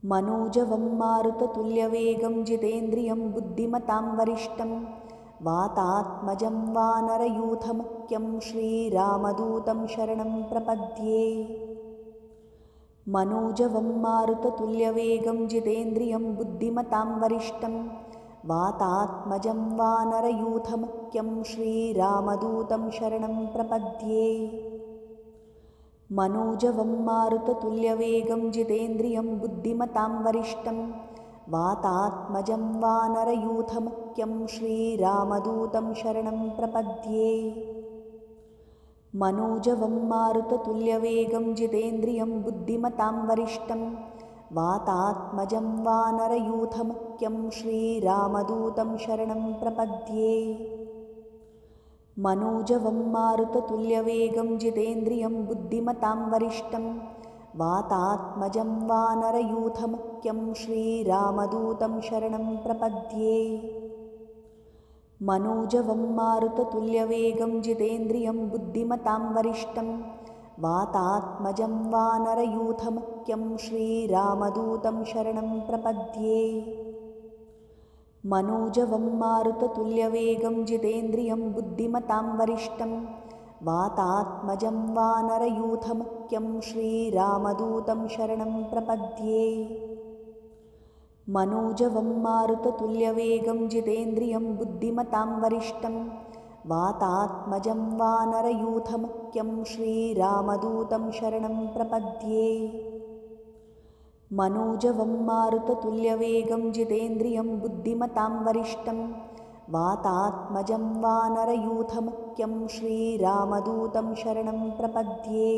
[SPEAKER 1] मनोजवं मारुततुल्यवेगं जितेन्द्रियं बुद्धिमतां वरिष्ठं वातात्मजं वानरयूथमुख्यं श्रीरामदूतं शरणं प्रपद्ये। मनोजवं मारुततुल्यवेगं जितेन्द्रियं बुद्धिमतां वरिष्ठं वातात्मजं वानरयूथमुख्यं श्रीरामदूतं शरणं प्रपद्ये। मनोजवं मारुततुल्यवेगं जितेन्द्रियं बुद्धिमतां वरिष्ठं वातात्मजं वानरयूथमुख्यं श्रीरामदूतं शरणं प्रपद्ये। मनोजवं मारुततुल्यवेगं जितेन्द्रियं बुद्धिमतां वरिष्ठं वातात्मजं वानरयूथमुख्यं श्रीरामदूतं शरणं प्रपद्ये। मनोजवं मारुततुल्यवेगं जितेन्द्रियं बुद्धिमतां वरिष्ठं वातात्मजं वानरयूथमुख्यं श्रीरामदूतं शरणं प्रपद्ये। मनोजवं मारुततुल्यवेगं जितेन्द्रियं बुद्धिमतां वरिष्ठं वातात्मजं वानरयूथमुख्यं श्रीरामदूतं शरणं प्रपद्ये। मनोजवं मारुततुल्यवेगं जितेन्द्रियं बुद्धिमतां वरिष्ठं वातात्मजं वानरयूथमुख्यं श्रीरामदूतं शरणं प्रपद्ये। मनोजवं मारुततुल्यवेगं जितेन्द्रियं बुद्धिमतां वरिष्ठं वातात्मजं वानरयूथमुख्यं श्रीरामदूतं शरणं प्रपद्ये। मनोजवं मारुततुल्यवेगं जितेन्द्रियं बुद्धिमतां वरिष्ठं वातात्मजं वानरयूथमुख्यं श्रीरामदूतं शरणं प्रपद्ये।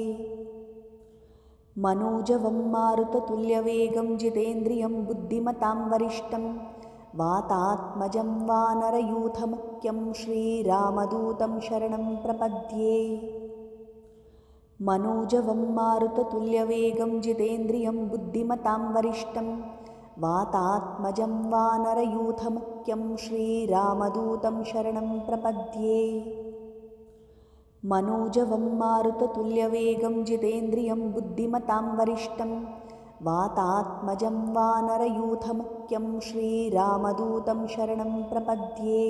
[SPEAKER 1] मनोजवं मारुततुल्यवेगं जितेन्द्रियं बुद्धिमतां वरिष्ठं वातात्मजं वानरयूथमुख्यं श्रीरामदूतं शरणं प्रपद्ये। मनोजवं मारुततुल्यवेगं जितेन्द्रियं बुद्धिमतां वरिष्ठं वातात्मजं वानरयूथमुख्यं श्रीरामदूतं शरणं प्रपद्ये। मनोजवं मारुततुल्यवेगं जितेन्द्रियं बुद्धिमतां वरिष्ठं वातात्मजं वानरयूथमुख्यं श्रीरामदूतं शरणं प्रपद्ये।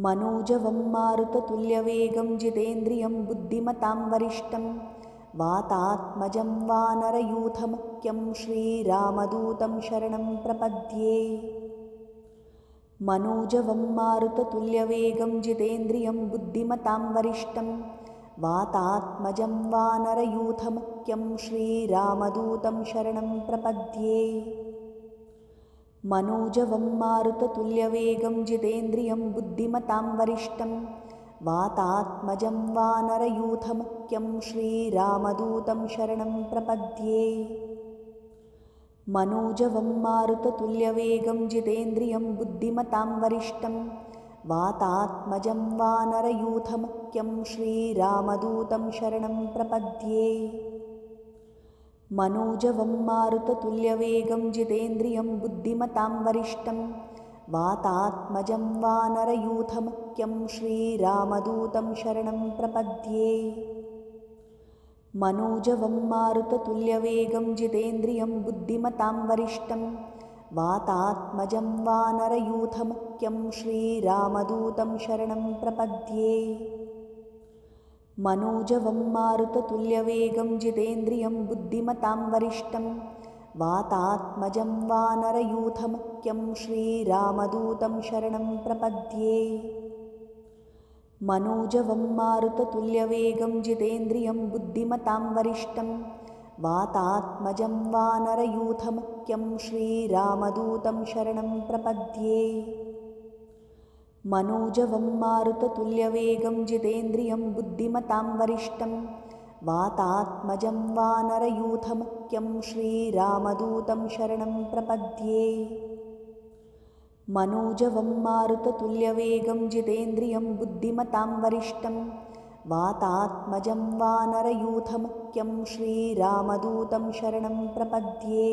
[SPEAKER 1] मनोजवं मारुततुल्यवेगं जितेन्द्रियं बुद्धिमतां वरिष्ठं वातात्मजं वानरयूथमुख्यं श्रीरामदूतं शरणं प्रपद्ये। मनोजवं मारुततुल्यवेगं जितेन्द्रियं बुद्धिमतां वरिष्ठं वातात्मजं वानरयूथमुख्यं श्रीरामदूतं शरणं प्रपद्ये। मनोजवं मारुततुल्यवेगं जितेन्द्रियं बुद्धिमतां वरिष्ठं वातात्मजं वानरयूथमुख्यं श्रीरामदूतं शरणं प्रपद्ये। मनोजवं मारुततुल्यवेगं जितेन्द्रियं बुद्धिमतां वरिष्ठं वातात्मजं वानरयूथमुख्यं श्रीरामदूतं शरणं प्रपद्ये। मनोजवं मारुततुल्यवेगं जितेन्द्रियं बुद्धिमतां वरिष्ठं वातात्मजं वानरयूथमुख्यं श्रीरामदूतं शरणं प्रपद्ये। मनोजवं मारुततुल्यवेगं जितेन्द्रियं बुद्धिमतां वरिष्ठं वातात्मजं वानरयूथमुख्यं श्रीरामदूतं शरणं प्रपद्ये। मनोजवं मारुततुल्यवेगं जितेन्द्रियं बुद्धिमतां वरिष्ठं वातात्मजं वानरयूथमुख्यं श्रीरामदूतं शरणं प्रपद्ये। मनोजवं मारुततुल्यवेगं जितेन्द्रियं बुद्धिमतां वरिष्ठं वातात्मजं वानरयूथमुख्यं श्रीरामदूतं शरणं प्रपद्ये। मनोजवं मारुततुल्यवेगं जितेन्द्रियं बुद्धिमतां वरिष्ठं वातात्मजं वानरयूथमुख्यं श्रीरामदूतं शरणं प्रपद्ये। मनोजवं मारुततुल्यवेगं जितेन्द्रियं बुद्धिमतां वरिष्ठं वातात्मजं वानरयूथमुख्यं श्रीरामदूतं शरणं प्रपद्ये।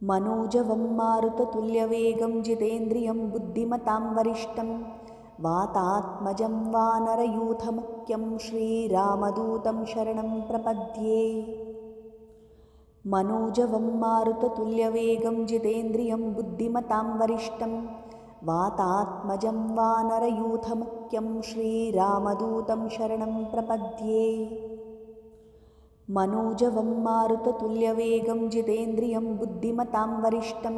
[SPEAKER 1] मनोजवं मारुततुल्यवेगं जितेन्द्रियं बुद्धिमतां वरिष्ठं वातात्मजं वानरयूथमुख्यं श्रीरामदूतं शरणं प्रपद्ये। मनोजवं मारुततुल्यवेगं जितेन्द्रियं बुद्धिमतां वरिष्ठं वातात्मजं वानरयूथमुख्यं श्रीरामदूतं शरणं प्रपद्ये। मनोजवं मारुततुल्यवेगं जितेन्द्रियं बुद्धिमतां वरिष्ठं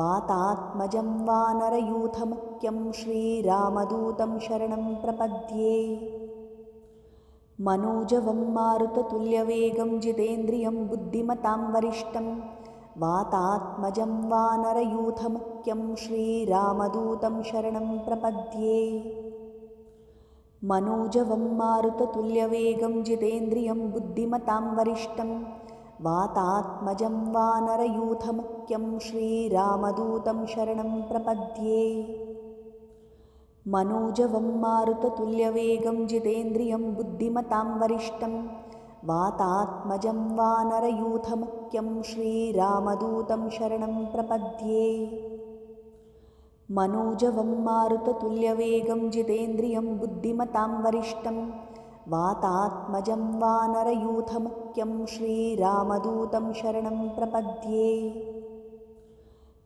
[SPEAKER 1] वातात्मजं वानरयूथमुख्यं श्रीरामदूतं शरणं प्रपद्ये। मनोजवं मारुततुल्यवेगं जितेन्द्रियं बुद्धिमतां वरिष्ठं वातात्मजं वानरयूथमुख्यं श्रीरामदूतं शरणं प्रपद्ये। मनोजवं मारुततुल्यवेगं जितेन्द्रियं बुद्धिमतां वरिष्ठं वातात्मजं वानरयूथमुख्यं श्रीरामदूतं शरणं प्रपद्ये। मनोजवं मारुततुल्यवेगं जितेन्द्रियं बुद्धिमतां वरिष्ठं वातात्मजं वानरयूथमुख्यं श्रीरामदूतं शरणं प्रपद्ये। मनोजवं मारुततुल्यवेगं जितेन्द्रियं बुद्धिमतां वरिष्ठं वातात्मजं वानरयूथमुख्यं श्रीरामदूतं शरणं प्रपद्ये।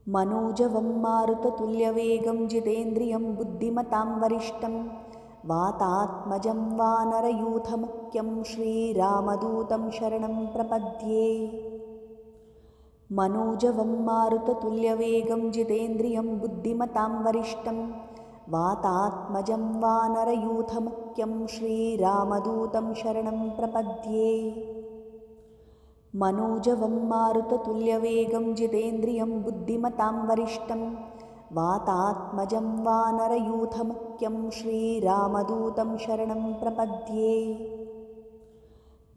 [SPEAKER 1] मनोजवं मारुततुल्यवेगं जितेन्द्रियं बुद्धिमतां वरिष्ठं वातात्मजं वानरयूथमुख्यं श्रीरामदूतं शरणं प्रपद्ये। मनोजवं मारुततुल्यवेगं जितेन्द्रियं बुद्धिमतां वरिष्ठं वातात्मजं वानरयूथमुख्यं श्रीरामदूतं शरणं प्रपद्ये। मनोजवं मारुततुल्यवेगं जितेन्द्रियं बुद्धिमतां वरिष्ठं वातात्मजं वानरयूथमुख्यं श्रीरामदूतं शरणं प्रपद्ये।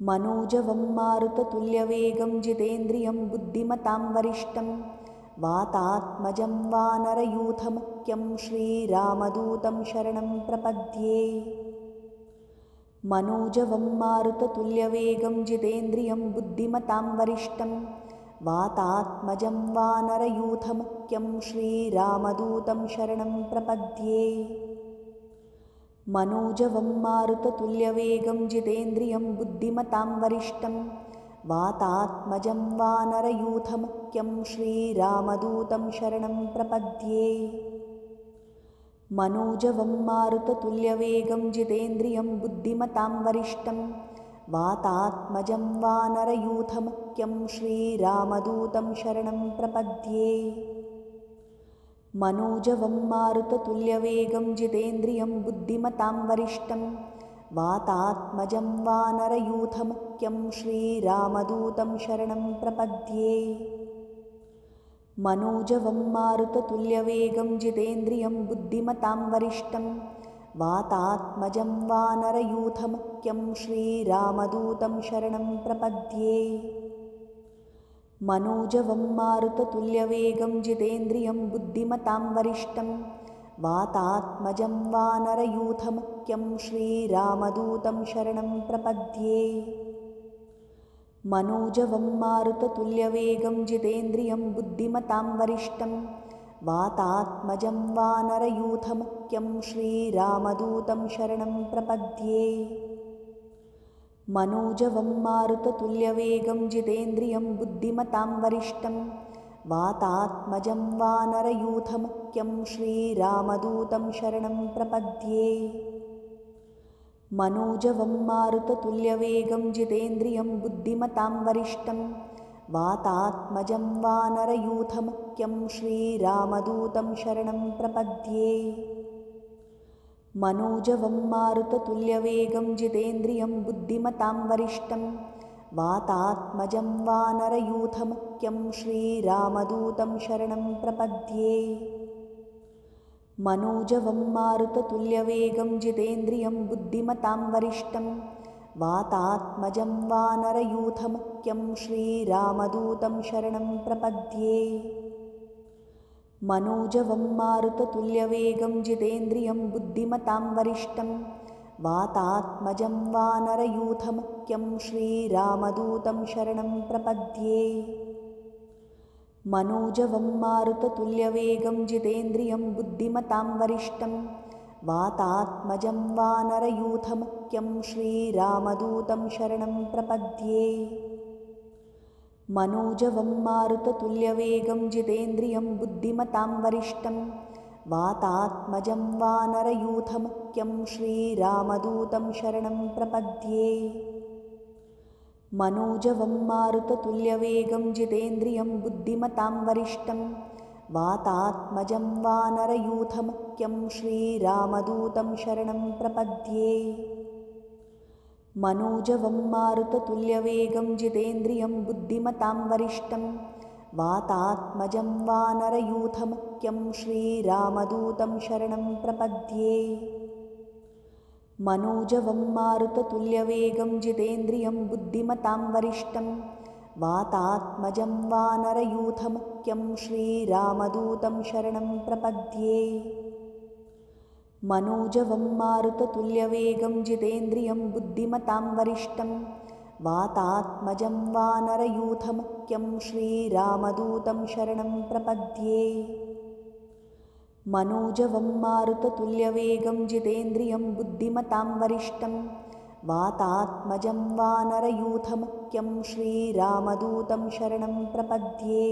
[SPEAKER 1] मनोजवं मारुततुल्यवेगं जितेन्द्रियं बुद्धिमतां वरिष्ठं वातात्मजं वानरयूथमुख्यं श्रीरामदूतं शरणं प्रपद्ये। मनोजवं मारुततुल्यवेगं जितेन्द्रियं बुद्धिमतां वरिष्ठं वातात्मजं वानरयूथमुख्यं श्रीरामदूतं शरणं प्रपद्ये। मनोजवं मारुततुल्यवेगं जितेन्द्रियं बुद्धिमतां वरिष्ठं वातात्मजं वानरयूथमुख्यं श्रीरामदूतं शरणं प्रपद्ये। मनोजवं मारुततुल्यवेगं जितेन्द्रियं बुद्धिमतां वरिष्ठं वातात्मजं वानरयूथमुख्यं श्रीरामदूतं शरणं प्रपद्ये। मनोजवं मारुततुल्यवेगं जितेन्द्रियं बुद्धिमतां वरिष्ठं वातात्मजं वानरयूथमुख्यं श्रीरामदूतं शरणं प्रपद्ये। मनोजवं मारुततुल्यवेगं जितेन्द्रियं बुद्धिमतां वरिष्ठं वातात्मजं वानरयूथमुख्यं श्रीरामदूतं शरणं प्रपद्ये। मनोजवं मारुततुल्यवेगं जितेन्द्रियं बुद्धिमतां वरिष्ठं वातात्मजं वानरयूथमुख्यं श्रीरामदूतं शरणं प्रपद्ये। मनोजवं मारुततुल्यवेगं जितेन्द्रियं बुद्धिमतां वरिष्ठं वातात्मजं वानरयूथमुख्यं श्रीरामदूतं शरणं प्रपद्ये। मनोजवं मारुततुल्यवेगं जितेन्द्रियं बुद्धिमतां वरिष्ठं वातात्मजं वानरयूथमुख्यं श्रीरामदूतं शरणं प्रपद्ये। मनोजवं मारुततुल्यवेगं जितेन्द्रियं बुद्धिमतां वरिष्ठं वातात्मजं वानरयूथमुख्यं श्रीरामदूतं शरणं प्रपद्ये। मनोजवं मारुततुल्यवेगं जितेन्द्रियं बुद्धिमतां वरिष्ठं वातात्मजं वानरयूथमुख्यं श्रीरामदूतं शरणं प्रपद्ये। मनोजवं मारुततुल्यवेगं जितेन्द्रियं बुद्धिमतां वरिष्ठं वातात्मजं वानरयूथमुख्यं श्रीरामदूतं शरणं प्रपद्ये। मनोजवं मारुततुल्यवेगं जितेन्द्रियं बुद्धिमतां वरिष्ठं वातात्मजं वानरयूथमुख्यं श्रीरामदूतं शरणं प्रपद्ये। मनोजवं मारुततुल्यवेगं जितेन्द्रियं बुद्धिमतां वरिष्ठं वातात्मजं वानरयूथमुख्यं श्रीरामदूतं शरणं प्रपद्ये। मनोजवं मारुततुल्यवेगं जितेन्द्रियं बुद्धिमतां वरिष्ठं वातात्मजं वानरयूथमुख्यं श्रीरामदूतं शरणं प्रपद्ये। मनोजवं मारुततुल्यवेगं जितेन्द्रियं बुद्धिमतां वरिष्ठं वातात्मजं वानरयूथमुख्यं श्रीरामदूतं शरणं प्रपद्ये। मनोजवं मारुततुल्यवेगं जितेन्द्रियं बुद्धिमतां वरिष्ठं वातात्मजं वानरयूथमुख्यं श्रीरामदूतं शरणं प्रपद्ये। मनोजवं मारुततुल्यवेगं जितेन्द्रियं बुद्धिमतां वरिष्ठं वातात्मजं वानरयूथमुख्यं श्रीरामदूतं शरणं प्रपद्ये। मनोजवं मारुततुल्यवेगं जितेन्द्रियं बुद्धिमतां वरिष्ठं वातात्मजं वानरयूथमुख्यं श्रीरामदूतं शरणं प्रपद्ये। मनोजवं मारुततुल्यवेगं जितेन्द्रियं बुद्धिमतां वरिष्ठं वातात्मजं वानरयूथमुख्यं श्रीरामदूतं शरणं प्रपद्ये।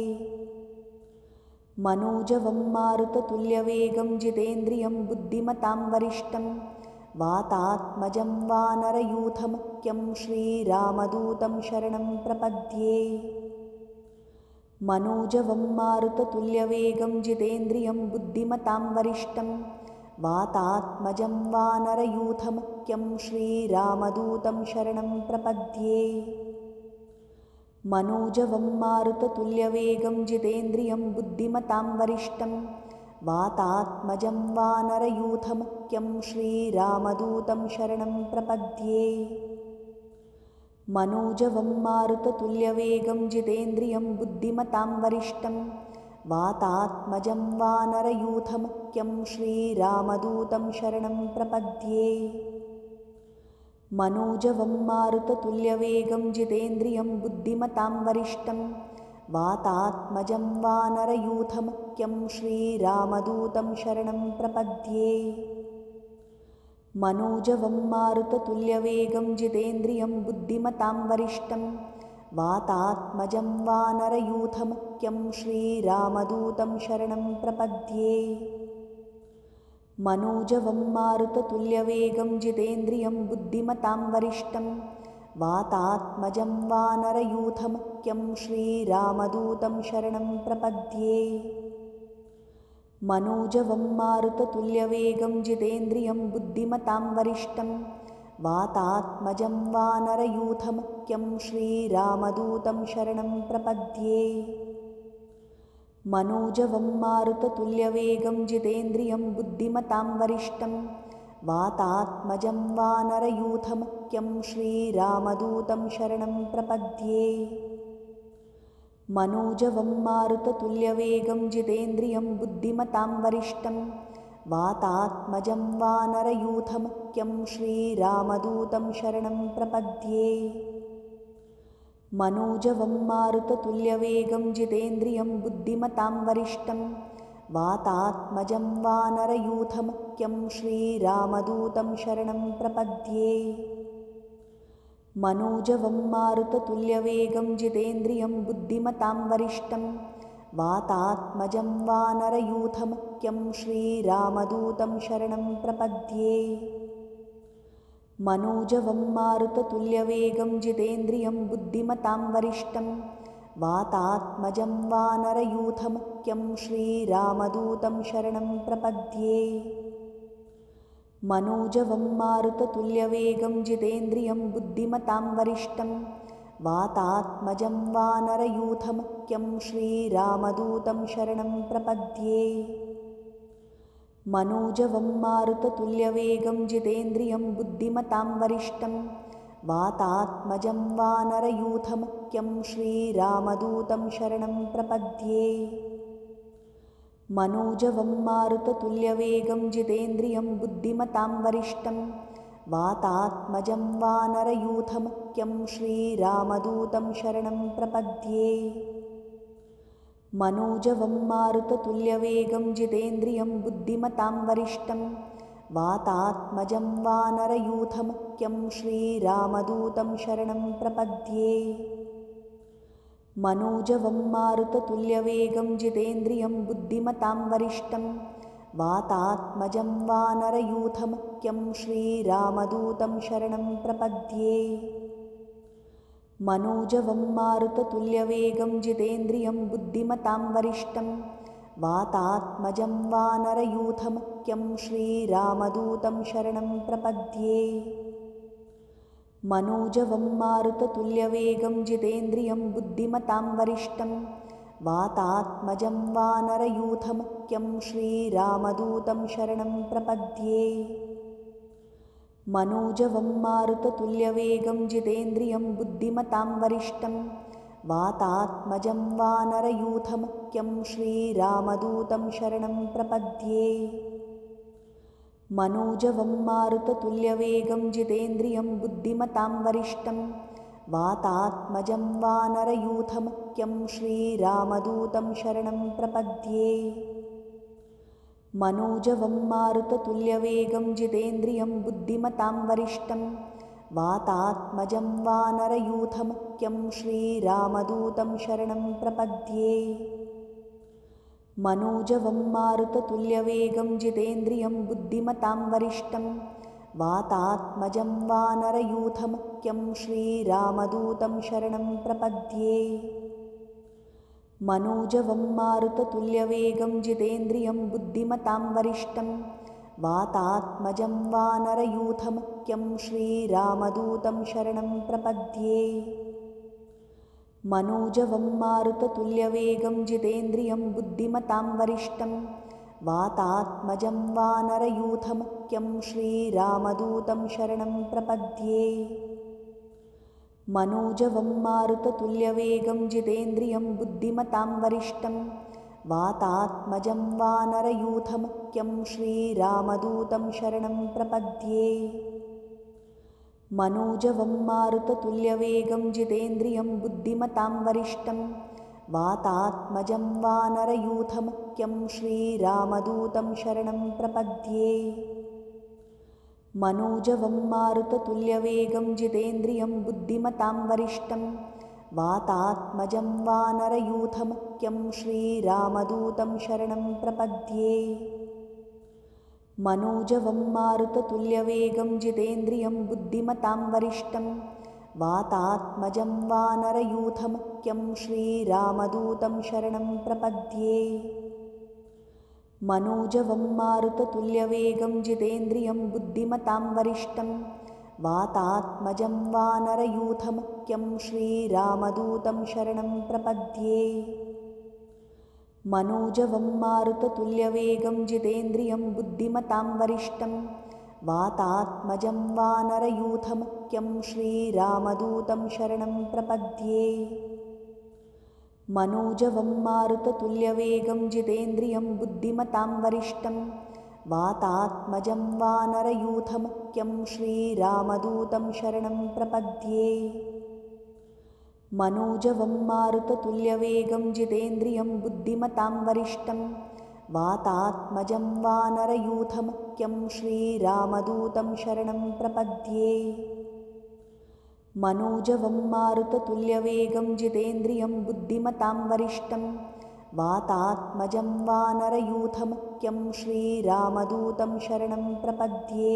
[SPEAKER 1] मनोजवं मारुततुल्यवेगं जितेन्द्रियं बुद्धिमतां वरिष्ठं वातात्मजं वानरयूथमुख्यं श्रीरामदूतं शरणं प्रपद्ये। मनोजवं मारुततुल्यवेगं जितेन्द्रियं बुद्धिमतां वरिष्ठं वातात्मजं वानरयूथमुख्यं श्रीरामदूतं शरणं प्रपद्ये। मनोजवं मारुततुल्यवेगं जितेन्द्रियं बुद्धिमतां वरिष्ठं वातात्मजं वानरयूथमुख्यं श्रीरामदूतं शरणं प्रपद्ये। मनोजवं मारुततुल्यवेगं जितेन्द्रियं बुद्धिमतां वरिष्ठं वातात्मजं वानरयूथमुख्यं श्रीरामदूतं शरणं प्रपद्ये। मनोजवं मारुततुल्यवेगं जितेन्द्रियं बुद्धिमतां वरिष्ठं वातात्मजं वानरयूथमुख्यं श्रीरामदूतं शरणं प्रपद्ये। मनोजवं मारुततुल्यवेगं जितेन्द्रियं बुद्धिमतां वरिष्ठं वातात्मजं वानरयूथमुख्यं श्रीरामदूतं शरणं प्रपद्ये। मनोजवं मारुततुल्यवेगं जितेन्द्रियं बुद्धिमतां वरिष्ठं वातात्मजं वानरयूथमुख्यं श्रीरामदूतं शरणं प्रपद्ये। मनोजवं मारुततुल्यवेगं जितेन्द्रियं बुद्धिमतां वरिष्ठं वातात्मजं वानरयूथमुख्यं श्रीरामदूतं शरणं प्रपद्ये। मनोजवं मारुततुल्यवेगं जितेन्द्रियं बुद्धिमतां वरिष्ठं वातात्मजं वानरयूथमुख्यं श्रीरामदूतं शरणं प्रपद्ये। मनोजवं मारुततुल्यवेगं जितेन्द्रियं बुद्धिमतां वरिष्ठं वातात्मजं वानरयूथमुख्यं श्रीरामदूतं शरणं प्रपद्ये। मनोजवं मारुततुल्यवेगं जितेन्द्रियं बुद्धिमतां वरिष्ठं वातात्मजं वानरयूथमुख्यं श्रीरामदूतं शरणं प्रपद्ये। मनोजवं मारुततुल्यवेगं जितेन्द्रियं बुद्धिमतां वरिष्ठं वातात्मजं वानरयूथमुख्यं श्रीरामदूतं शरणं प्रपद्ये। मनोजवं मारुततुल्यवेगं जितेन्द्रियं बुद्धिमतां वरिष्ठं वातात्मजं वानरयूथमुख्यं श्रीरामदूतं शरणं प्रपद्ये। मनोजवं मारुततुल्यवेगं जितेन्द्रियं बुद्धिमतां वरिष्ठं वातात्मजं वानरयूथमुख्यं श्रीरामदूतं शरणं प्रपद्ये। मनोजवं मारुततुल्यवेगं जितेन्द्रियं बुद्धिमतां वरिष्ठं वातात्मजं वानरयूथमुख्यं श्रीरामदूतं शरणं प्रपद्ये। मनोजवं मारुततुल्यवेगं जितेन्द्रियं बुद्धिमतां वरिष्ठं वातात्मजं वानरयूथमुख्यं श्रीरामदूतं शरणं प्रपद्ये। मनोजवं मारुततुल्यवेगं जितेन्द्रियं बुद्धिमतां वरिष्ठं वातात्मजं वानरयूथमुख्यं श्रीरामदूतं शरणं प्रपद्ये। मनोजवं मारुततुल्यवेगं जितेन्द्रियं बुद्धिमतां वरिष्ठं वातात्मजं वानरयूथमुख्यं श्रीरामदूतं शरणं प्रपद्ये। मनोजवं मारुततुल्यवेगं जितेन्द्रियं बुद्धिमतां वरिष्ठं वातात्मजं वानरयूथमुख्यं श्रीरामदूतं शरणं प्रपद्ये। मनोजवं मारुततुल्यवेगं जितेन्द्रियं बुद्धिमतां वरिष्ठं वातात्मजं वानरयूथमुख्यं श्रीरामदूतं शरणं प्रपद्ये। मनोजवं मारुततुल्यवेगं जितेन्द्रियं बुद्धिमतां वरिष्ठं वातात्मजं वानरयूथमुख्यं श्रीरामदूतं शरणं प्रपद्ये। मनोजवं मारुततुल्यवेगं जितेन्द्रियं बुद्धिमतां वरिष्ठं वातात्मजं वानरयूथमुख्यं श्रीरामदूतं शरणं प्रपद्ये। मनोजवं मारुततुल्यवेगं जितेन्द्रियं बुद्धिमतां वरिष्ठं वातात्मजं वानरयूथमुख्यं श्रीरामदूतं शरणं प्रपद्ये। मनोजवं मारुततुल्यवेगं जितेन्द्रियं बुद्धिमतां वरिष्ठं वातात्मजं वानरयूथमुख्यं श्रीरामदूतं शरणं प्रपद्ये। मनोजवं मारुततुल्यवेगं जितेन्द्रियं बुद्धिमतां वरिष्ठं वातात्मजं वानरयूथमुख्यं श्रीरामदूतं शरणं प्रपद्ये। मनोजवं मारुततुल्यवेगं जितेन्द्रियं बुद्धिमतां वरिष्ठं वातात्मजं वानरयूथमुख्यं श्रीरामदूतं शरणं प्रपद्ये। मनोजवं मारुततुल्यवेगं जितेन्द्रियं बुद्धिमतां वरिष्ठं वातात्मजं वानरयूथमुख्यं श्रीरामदूतं शरणं प्रपद्ये। मनोजवं मारुततुल्यवेगं जितेन्द्रियं बुद्धिमतां वरिष्ठं वातात्मजं वानरयूथमुख्यं श्रीरामदूतं शरणं प्रपद्ये। मनोजवं मारुततुल्यवेगं जितेन्द्रियं बुद्धिमतां वरिष्ठं वातात्मजं वानरयूथमुख्यं श्रीरामदूतं शरणं प्रपद्ये। मनोजवं मारुततुल्यवेगं जितेन्द्रियं बुद्धिमतां वरिष्ठं वातात्मजं वानरयूथमुख्यं श्रीरामदूतं शरणं प्रपद्ये। मनोजवं मारुततुल्यवेगं जितेन्द्रियं बुद्धिमतां वरिष्ठं वातात्मजं वानरयूथमुख्यं श्रीरामदूतं शरणं प्रपद्ये। मनोजवं मारुततुल्यवेगं जितेन्द्रियं बुद्धिमतां वरिष्ठं वातात्मजं वानरयूथमुख्यं श्रीरामदूतं शरणं प्रपद्ये। मनोजवं मारुततुल्यवेगं जितेन्द्रियं बुद्धिमतां वरिष्ठं वातात्मजं वानरयूथमुख्यं श्रीरामदूतं शरणं प्रपद्ये। मनोजवं मारुततुल्यवेगं जितेन्द्रियं बुद्धिमतां वरिष्ठं वातात्मजं वानरयूथमुख्यं श्रीरामदूतं शरणं प्रपद्ये। मनोजवं मारुततुल्यवेगं जितेन्द्रियं बुद्धिमतां वरिष्ठं वातात्मजं वानरयूथमुख्यं श्रीरामदूतं शरणं प्रपद्ये।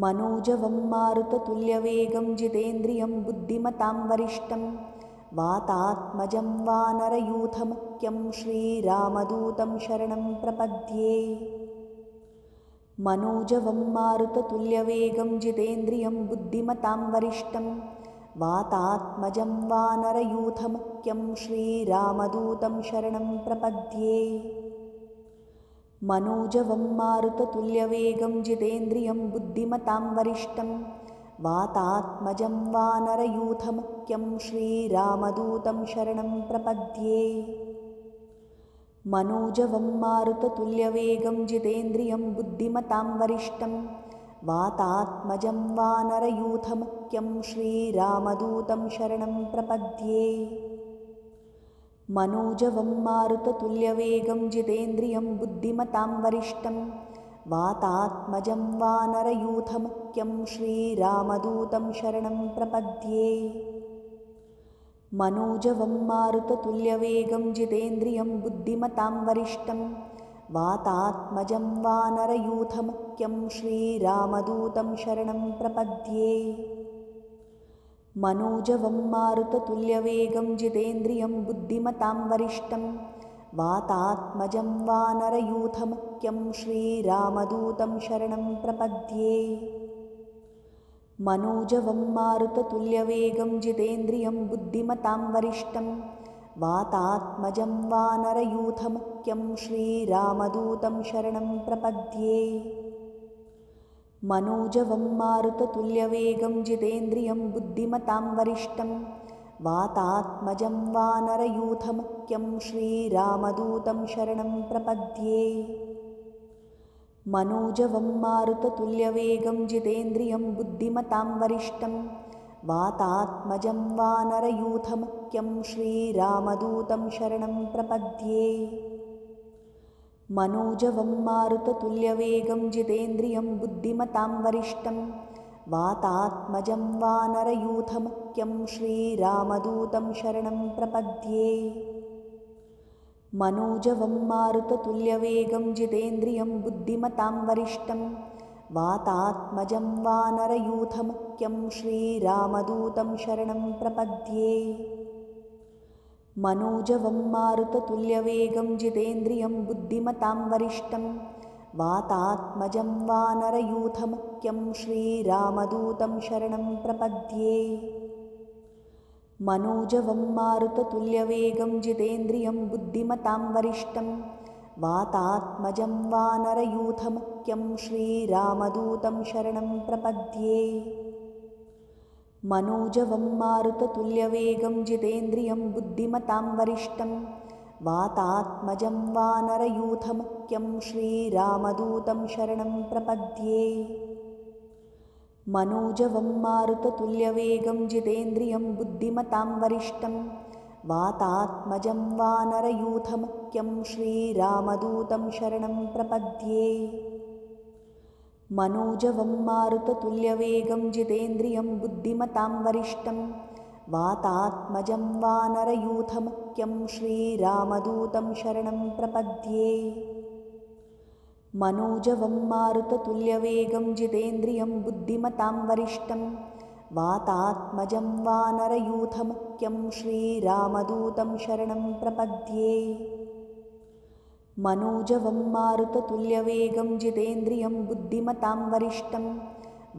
[SPEAKER 1] मनोजवं मारुततुल्यवेगं जितेन्द्रियं बुद्धिमतां वरिष्ठं वातात्मजं वानरयूथमुख्यं श्रीरामदूतं शरणं प्रपद्ये। मनोजवं मारुततुल्यवेगं जितेन्द्रियं बुद्धिमतां वरिष्ठं वातात्मजं वानरयूथमुख्यं श्रीरामदूतं शरणं प्रपद्ये। मनोजवं मारुततुल्यवेगं जितेन्द्रियं बुद्धिमतां वरिष्ठं वातात्मजं वानरयूथमुख्यं श्रीरामदूतं शरणं प्रपद्ये। मनोजवं मारुततुल्यवेगं जितेन्द्रियं बुद्धिमतां वरिष्ठं वातात्मजं वानरयूथमुख्यं श्रीरामदूतं शरणं प्रपद्ये। मनोजवं मारुततुल्यवेगं जितेन्द्रियं बुद्धिमतां वरिष्ठं वातात्मजं वानरयूथमुख्यं श्रीरामदूतं शरणं प्रपद्ये। मनोजवं मारुततुल्यवेगं जितेन्द्रियं बुद्धिमतां वरिष्ठं वातात्मजं वानरयूथमुख्यं श्रीरामदूतं शरणं प्रपद्ये। मनोजवं मारुततुल्यवेगं जितेन्द्रियं बुद्धिमतां वरिष्ठं वातात्मजं वानरयूथमुख्यं श्रीरामदूतं शरणं प्रपद्ये। मनोजवं मारुततुल्यवेगं जितेन्द्रियं बुद्धिमतां वरिष्ठं वातात्मजं वानरयूथमुख्यं श्रीरामदूतं शरणं प्रपद्ये। मनोजवं मारुततुल्यवेगं जितेन्द्रियं बुद्धिमतां वरिष्ठं वातात्मजं वानरयूथमुख्यं श्रीरामदूतं शरणं प्रपद्ये। मनोजवं मारुततुल्यवेगं जितेन्द्रियं बुद्धिमतां वरिष्ठं वातात्मजं वानरयूथमुख्यं श्रीरामदूतं शरणं प्रपद्ये। मनोजवं मारुततुल्यवेगं जितेन्द्रियं बुद्धिमतां वरिष्ठं वातात्मजं वानरयूथमुख्यं श्रीरामदूतं शरणं प्रपद्ये। मनोजवं मारुततुल्यवेगं जितेन्द्रियं बुद्धिमतां वरिष्ठं वातात्मजं वानरयूथमुख्यं श्रीरामदूतं शरणं प्रपद्ये। मनोजवं मारुततुल्यवेगं जितेन्द्रियं बुद्धिमतां वरिष्ठं वातात्मजं वानरयूथमुख्यं श्रीरामदूतं शरणं प्रपद्ये। मनोजवं मारुततुल्यवेगं जितेन्द्रियं बुद्धिमतां वरिष्ठं वातात्मजं वानरयूथमुख्यं श्रीरामदूतं शरणं प्रपद्ये। मनोजवं मारुततुल्यवेगं जितेन्द्रियं बुद्धिमतां वरिष्ठं वातात्मजं वानरयूथमुख्यं श्रीरामदूतं शरणं प्रपद्ये। मनोजवं मारुततुल्यवेगं जितेन्द्रियं बुद्धिमतां वरिष्ठं वातात्मजं वानरयूथमुख्यं श्रीरामदूतं शरणं प्रपद्ये। मनोजवं मारुततुल्यवेगं जितेन्द्रियं बुद्धिमतां वरिष्ठं वातात्मजं वानरयूथमुख्यं श्रीरामदूतं शरणं प्रपद्ये। मनोजवं मारुततुल्यवेगं जितेन्द्रियं बुद्धिमतां वरिष्ठं वातात्मजं वानरयूथमुख्यं श्रीरामदूतं शरणं प्रपद्ये। मनोजवं मारुततुल्यवेगं जितेन्द्रियं बुद्धिमतां वरिष्ठं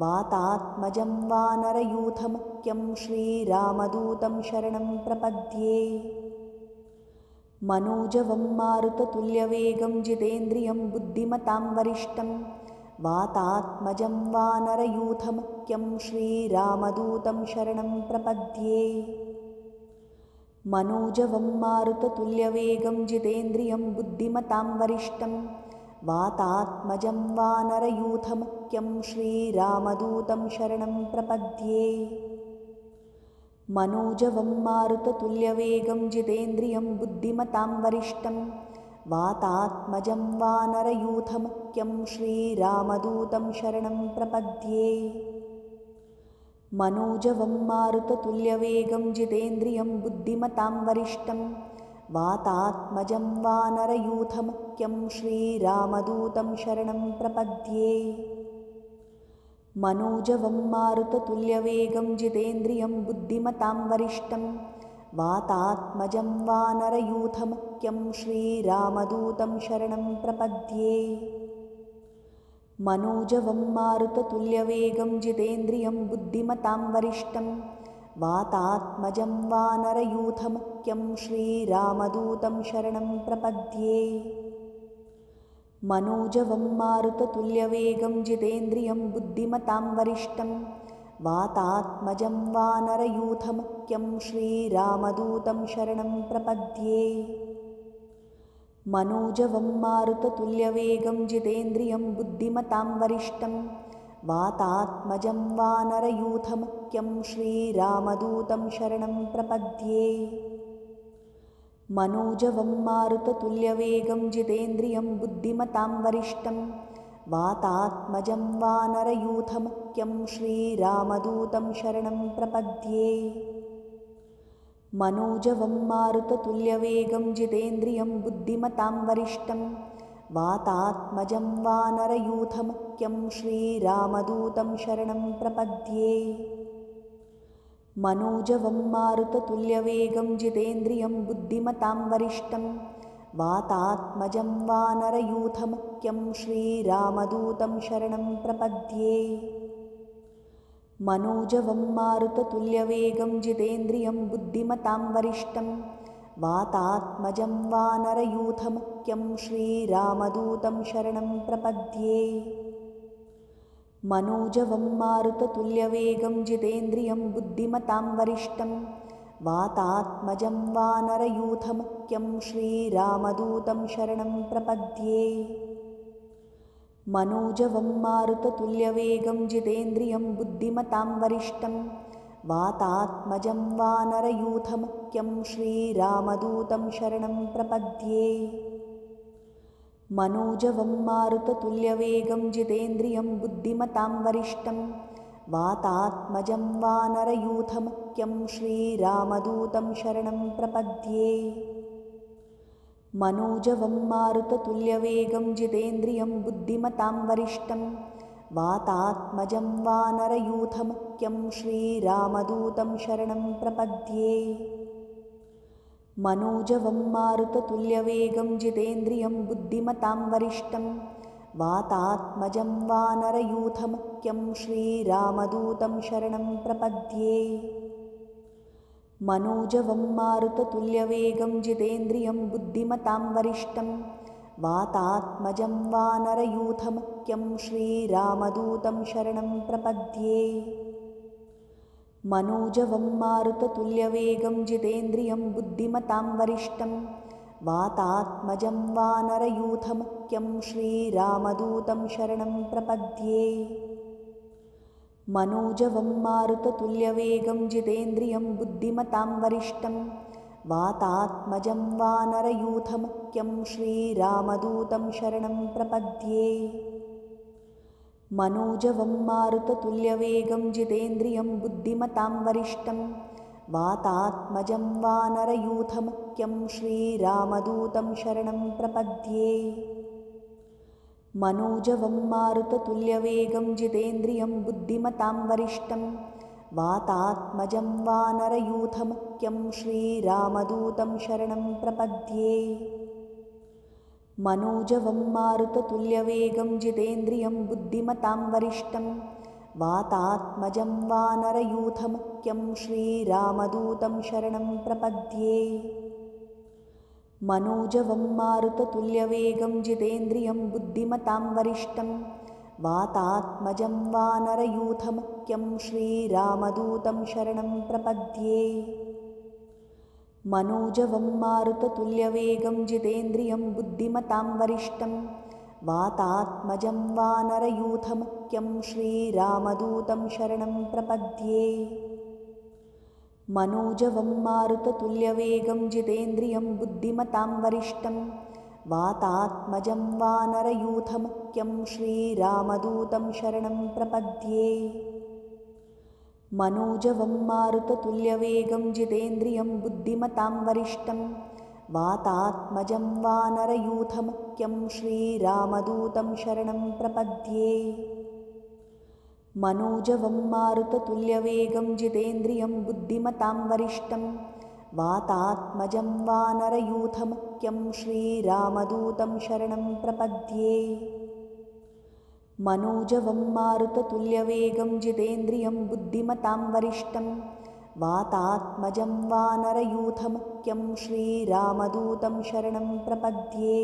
[SPEAKER 1] वातात्मजं वानरयूथमुख्यं श्रीरामदूतं शरणं प्रपद्ये। मनोजवं मारुततुल्यवेगं जितेन्द्रियं बुद्धिमतां वरिष्ठं वातात्मजं वानरयूथमुख्यं श्रीरामदूतं शरणं प्रपद्ये। मनोजवं मारुततुल्यवेगं जितेन्द्रियं बुद्धिमतां वरिष्ठं वातात्मजं वानरयूथमुख्यं श्रीरामदूतं शरणं प्रपद्ये। मनोजवं मारुततुल्यवेगं जितेन्द्रियं बुद्धिमतां वरिष्ठं वातात्मजं वानरयूथमुख्यं श्रीरामदूतं शरणं प्रपद्ये। मनोजवं मारुततुल्यवेगं जितेन्द्रियं बुद्धिमतां वरिष्ठं वातात्मजं वानरयूथमुख्यं श्रीरामदूतं शरणं प्रपद्ये। मनोजवं मारुततुल्यवेगं जितेन्द्रियं बुद्धिमतां वरिष्ठं वातात्मजं वानरयूथमुख्यं श्रीरामदूतं शरणं प्रपद्ये। मनोजवं मारुततुल्यवेगं जितेन्द्रियं बुद्धिमतां वरिष्ठं वातात्मजं वानरयूथमुख्यं श्रीरामदूतं शरणं प्रपद्ये। मनोजवं मारुततुल्यवेगं जितेन्द्रियं बुद्धिमतां वरिष्ठं वातात्मजं वानरयूथमुख्यं श्रीरामदूतं शरणं प्रपद्ये। मनोजवं मारुततुल्यवेगं जितेन्द्रियं बुद्धिमतां वरिष्ठं वातात्मजं वानरयूथमुख्यं श्रीरामदूतं शरणं प्रपद्ये। मनोजवं मारुततुल्यवेगं जितेन्द्रियं बुद्धिमतां वरिष्ठं वातात्मजं वानरयूथमुख्यं श्रीरामदूतं शरणं प्रपद्ये। मनोजवं मारुततुल्यवेगं जितेन्द्रियं बुद्धिमतां वरिष्ठं वातात्मजं वानरयूथमुख्यं श्रीरामदूतं शरणं प्रपद्ये। मनोजवं मारुततुल्यवेगं जितेन्द्रियं बुद्धिमतां वरिष्ठं वातात्मजं वानरयूथमुख्यं श्रीरामदूतं शरणं प्रपद्ये। मनोजवं मारुततुल्यवेगं जितेन्द्रियं बुद्धिमतां वरिष्ठं वातात्मजं वानरयूथमुख्यं श्रीरामदूतं शरणं प्रपद्ये। मनोजवं मारुततुल्यवेगं जितेन्द्रियं बुद्धिमतां वरिष्ठं वातात्मजं वानरयूथमुख्यं श्रीरामदूतं शरणं प्रपद्ये। मनोजवं मारुततुल्यवेगं जितेन्द्रियं बुद्धिमतां वरिष्ठं वातात्मजं वानरयूथमुख्यं श्रीरामदूतं शरणं प्रपद्ये। मनोजवं मारुततुल्यवेगं जितेन्द्रियं बुद्धिमतां वरिष्ठं वातात्मजं वानरयूथमुख्यं श्रीरामदूतं शरणं प्रपद्ये। मनोजवं मारुततुल्यवेगं जितेन्द्रियं बुद्धिमतां वरिष्ठं वातात्मजं वानरयूथमुख्यं श्रीरामदूतं शरणं प्रपद्ये। मनोजवं मारुततुल्यवेगं जितेन्द्रियं बुद्धिमतां वरिष्ठं वातात्मजं वानरयूथमुख्यं श्रीरामदूतं शरणं प्रपद्ये। मनोजवं मारुततुल्यवेगं जितेन्द्रियं बुद्धिमतां वरिष्ठं वातात्मजं वानरयूथमुख्यं श्रीरामदूतं शरणं प्रपद्ये। मनोजवं मारुततुल्यवेगं जितेन्द्रियं बुद्धिमतां वरिष्ठं वातात्मजं वानरयूथमुख्यं श्रीरामदूतं शरणं प्रपद्ये। मनोजवं मारुततुल्यवेगं जितेन्द्रियं बुद्धिमतां वरिष्ठं वातात्मजं वानरयूथमुख्यं श्रीरामदूतं शरणं प्रपद्ये। मनोजवं मारुततुल्यवेगं जितेन्द्रियं बुद्धिमतां वरिष्ठं वातात्मजं वानरयूथमुख्यं श्रीरामदूतं शरणं प्रपद्ये। मनोजवं मारुततुल्यवेगं जितेन्द्रियं बुद्धिमतां वरिष्ठं वातात्मजं वानरयूथमुख्यं श्रीरामदूतं शरणं प्रपद्ये। मनोजवं मारुततुल्यवेगं जितेन्द्रियं बुद्धिमतां वरिष्ठं वातात्मजं वानरयूथमुख्यं श्रीरामदूतं शरणं प्रपद्ये। मनोजवं मारुततुल्यवेगं जितेन्द्रियं बुद्धिमतां वरिष्ठं वातात्मजं वानरयूथमुख्यं श्रीरामदूतं शरणं प्रपद्ये। मनोजवं मारुततुल्यवेगं जितेन्द्रियं बुद्धिमतां वरिष्ठं वातात्मजं वानरयूथमुख्यं श्रीरामदूतं शरणं प्रपद्ये। मनोजवं मारुततुल्यवेगं जितेन्द्रियं बुद्धिमतां वरिष्ठं वातात्मजं वानरयूथमुख्यं श्रीरामदूतं शरणं प्रपद्ये। मनोजवं मारुततुल्यवेगं जितेन्द्रियं बुद्धिमतां वरिष्ठं वातात्मजं वानरयूथमुख्यं श्रीरामदूतं शरणं प्रपद्ये। मनोजवं मारुततुल्यवेगं जितेन्द्रियं बुद्धिमतां वरिष्ठं वातात्मजं वानरयूथमुख्यं श्रीरामदूतं शरणं प्रपद्ये। मनोजवं मारुततुल्यवेगं जितेन्द्रियं बुद्धिमतां वरिष्ठं वातात्मजं वानरयूथमुख्यं श्रीरामदूतं शरणं प्रपद्ये।